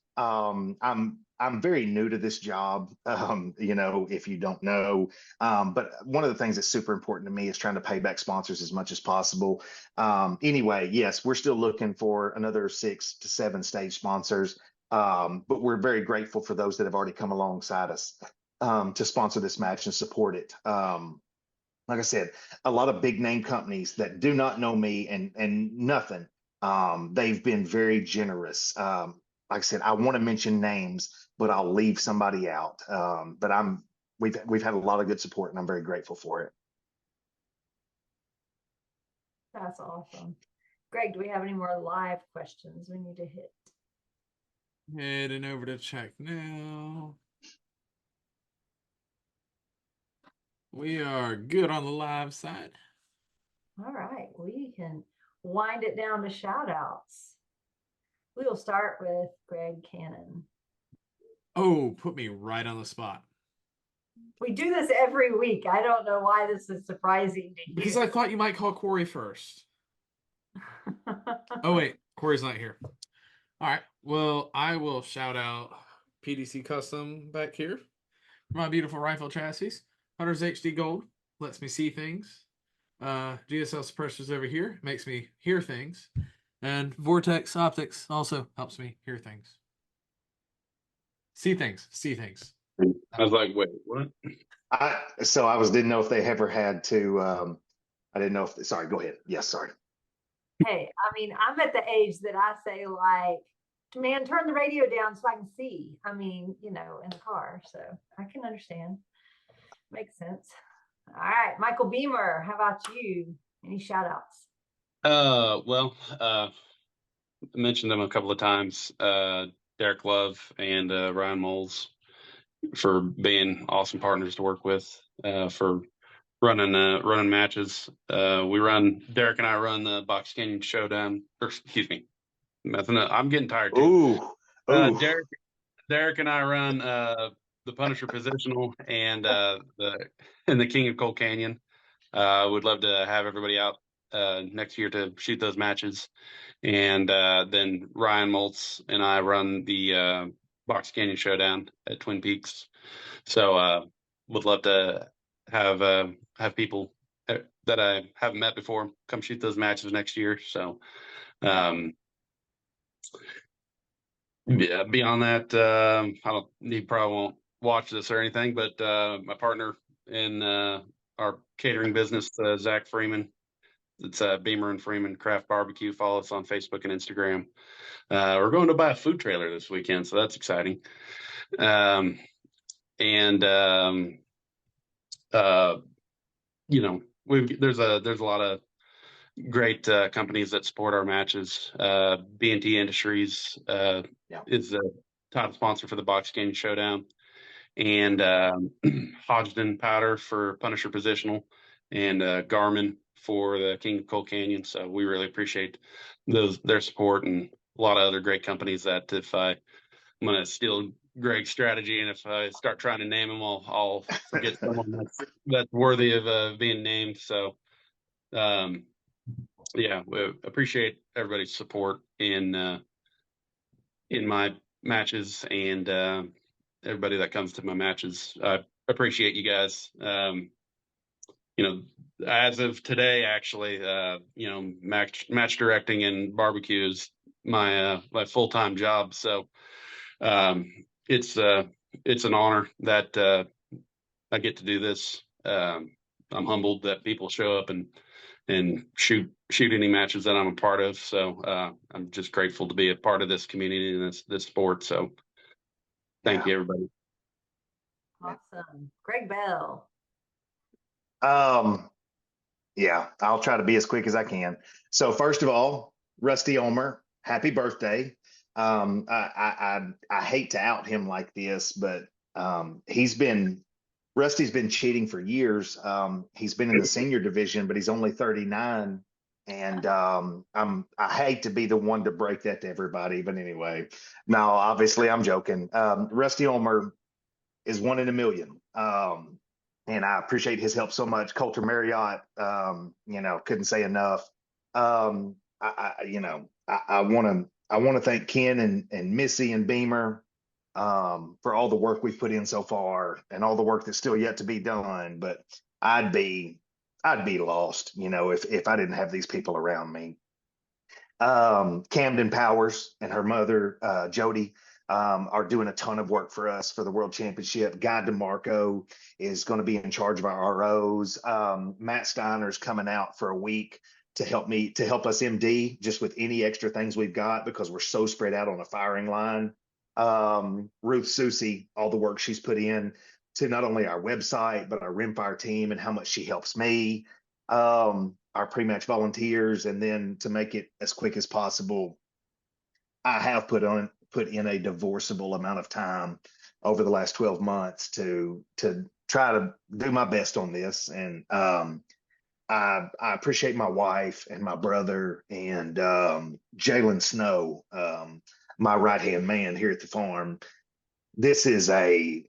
I'm very new to this job, if you don't know. But one of the things that's super important to me is trying to pay back sponsors as much as possible. Anyway, yes, we're still looking for another 6 to 7 stage sponsors. But we're very grateful for those that have already come alongside us to sponsor this match and support it. Like I said, a lot of big name companies that do not know me and nothing. They've been very generous. Like I said, I want to mention names, but I'll leave somebody out. But we've had a lot of good support, and I'm very grateful for it. That's awesome. Greg, do we have any more live questions we need to hit? Heading over to check now. We are good on the live side. All right, we can wind it down to shout outs. We will start with Greg Cannon. Oh, put me right on the spot. We do this every week. I don't know why this is surprising to you. Because I thought you might call Corey first. Oh, wait, Corey's not here. All right, well, I will shout out PDC Custom back here. My beautiful rifle chassis. Hunter's HD Gold lets me see things. GSL suppressors over here makes me hear things. And Vortex Optics also helps me hear things. See things. I was like, wait, what? Didn't know if they ever had to, I didn't know if, sorry, go ahead. Yes, sorry. Hey, I mean, I'm at the age that I say, like, man, turn the radio down so I can see. I mean, in the car. So I can understand. Makes sense. All right, Michael Beemer, how about you? Any shout outs? I mentioned them a couple of times. Derek Love and Ryan Moles for being awesome partners to work with, for running matches. Derek and I run the Box Canyon Showdown, or excuse me, I'm getting tired too. Ooh. Derek and I run the Punisher Positional and the King of Cold Canyon. Would love to have everybody out next year to shoot those matches. And then Ryan Moltz and I run the Box Canyon Showdown at Twin Peaks. So would love to have people that I haven't met before come shoot those matches next year. So yeah, beyond that, he probably won't watch this or anything, but my partner in our catering business, Zach Freeman, it's Beemer and Freeman Craft Barbecue. Follow us on Facebook and Instagram. We're going to buy a food trailer this weekend, so that's exciting. There's a lot of great companies that support our matches. B&T Industries is the top sponsor for the Box Canyon Showdown, and Hodgdon Powder for Punisher Positional, and Garmin for the King of Cold Canyon. So we really appreciate their support, and a lot of other great companies that I'm going to steal Greg's strategy, and if I start trying to name them, I'll forget someone that's worthy of being named. So yeah, we appreciate everybody's support in my matches, and everybody that comes to my matches. I appreciate you guys. As of today, actually, match directing and barbecue is my full-time job. So it's an honor that I get to do this. I'm humbled that people show up and shoot any matches that I'm a part of. So I'm just grateful to be a part of this community and this sport. So thank you, everybody. Awesome. Greg Bell. Yeah, I'll try to be as quick as I can. So first of all, Rusty Ulmer, happy birthday. I hate to out him like this, but Rusty's been cheating for years. He's been in the senior division, but he's only 39. And I hate to be the one to break that to everybody, but anyway, no, obviously I'm joking. Rusty Ulmer is 1 in a million. And I appreciate his help so much. Coulter Marriott, couldn't say enough. I want to thank Ken and Missy and Beemer for all the work we've put in so far and all the work that's still yet to be done. But I'd be lost, if I didn't have these people around me. Camden Powers and her mother, Jody, are doing a ton of work for us for the World Championship. Guy DeMarco is going to be in charge of our ROs. Matt Steiner's coming out for a week to help us MD just with any extra things we've got because we're so spread out on a firing line. Ruth Susie, all the work she's put in to not only our website, but our rimfire team and how much she helps me. our pre-match volunteers, and then to make it as quick as possible, I have put in a divorceable amount of time over the last 12 months to try to do my best on this. And I appreciate my wife and my brother and Jalen Snow, my right-hand man here at the farm. This is a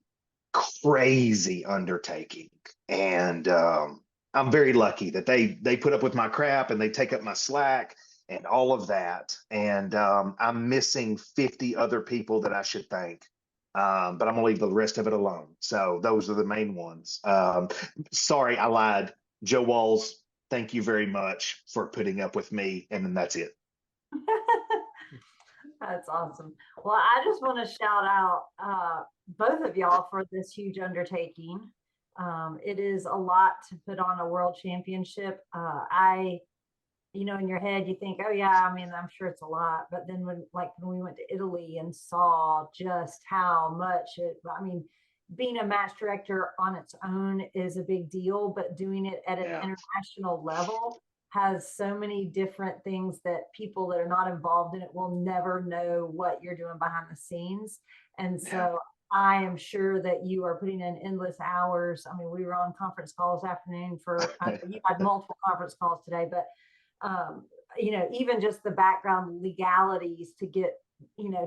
crazy undertaking, and I'm very lucky that they put up with my crap and they take up my slack and all of that. And I'm missing 50 other people that I should thank. But I'm gonna leave the rest of it alone. So those are the main ones. Sorry, I lied. Joe Walls, thank you very much for putting up with me. And then that's it. That's awesome. Well, I just want to shout out both of y'all for this huge undertaking. It is a lot to put on a world championship. In your head, you think, oh yeah, I mean, I'm sure it's a lot. But then when we went to Italy and saw just how much being a match director on its own is a big deal, but doing it at an international level has so many different things that people that are not involved in it will never know what you're doing behind the scenes. And so I am sure that you are putting in endless hours. I mean, we were on conference calls this afternoon you had multiple conference calls today, but even just the background legalities to get,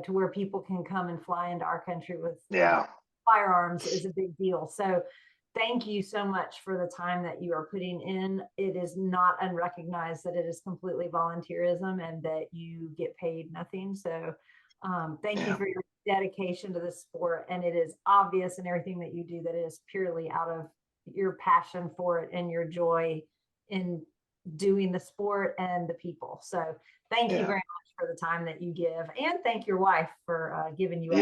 to where people can come and fly into our country with firearms is a big deal. So thank you so much for the time that you are putting in. It is not unrecognized that it is completely volunteerism and that you get paid nothing. So thank you for your dedication to the sport. And it is obvious in everything that you do that it is purely out of your passion for it and your joy in doing the sport and the people. So thank you very much for the time that you give, and thank your wife for giving you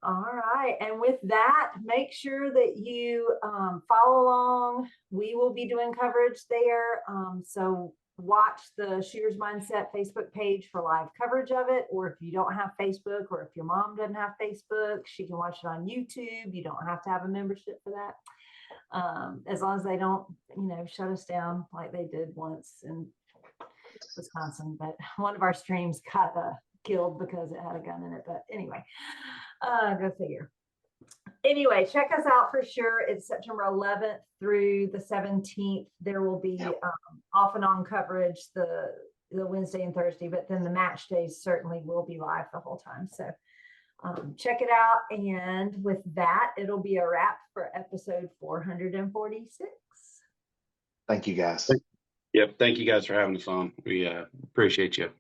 All right. And with that, make sure that you follow along. We will be doing coverage there. So watch the Shooter's Mindset Facebook page for live coverage of it. Or if you don't have Facebook, or if your mom doesn't have Facebook, she can watch it on YouTube. You don't have to have a membership for that. As long as they don't, shut us down like they did once in Wisconsin. But one of our streams got killed because it had a gun in it. But anyway, go figure. Anyway, check us out for sure. It's September 11th through the 17th. There will be off and on coverage the Wednesday and Thursday, but then the match days certainly will be live the whole time. So check it out. And with that, it'll be a wrap for episode 446. Thank you, guys. Yep. Thank you guys for having us on. We appreciate you.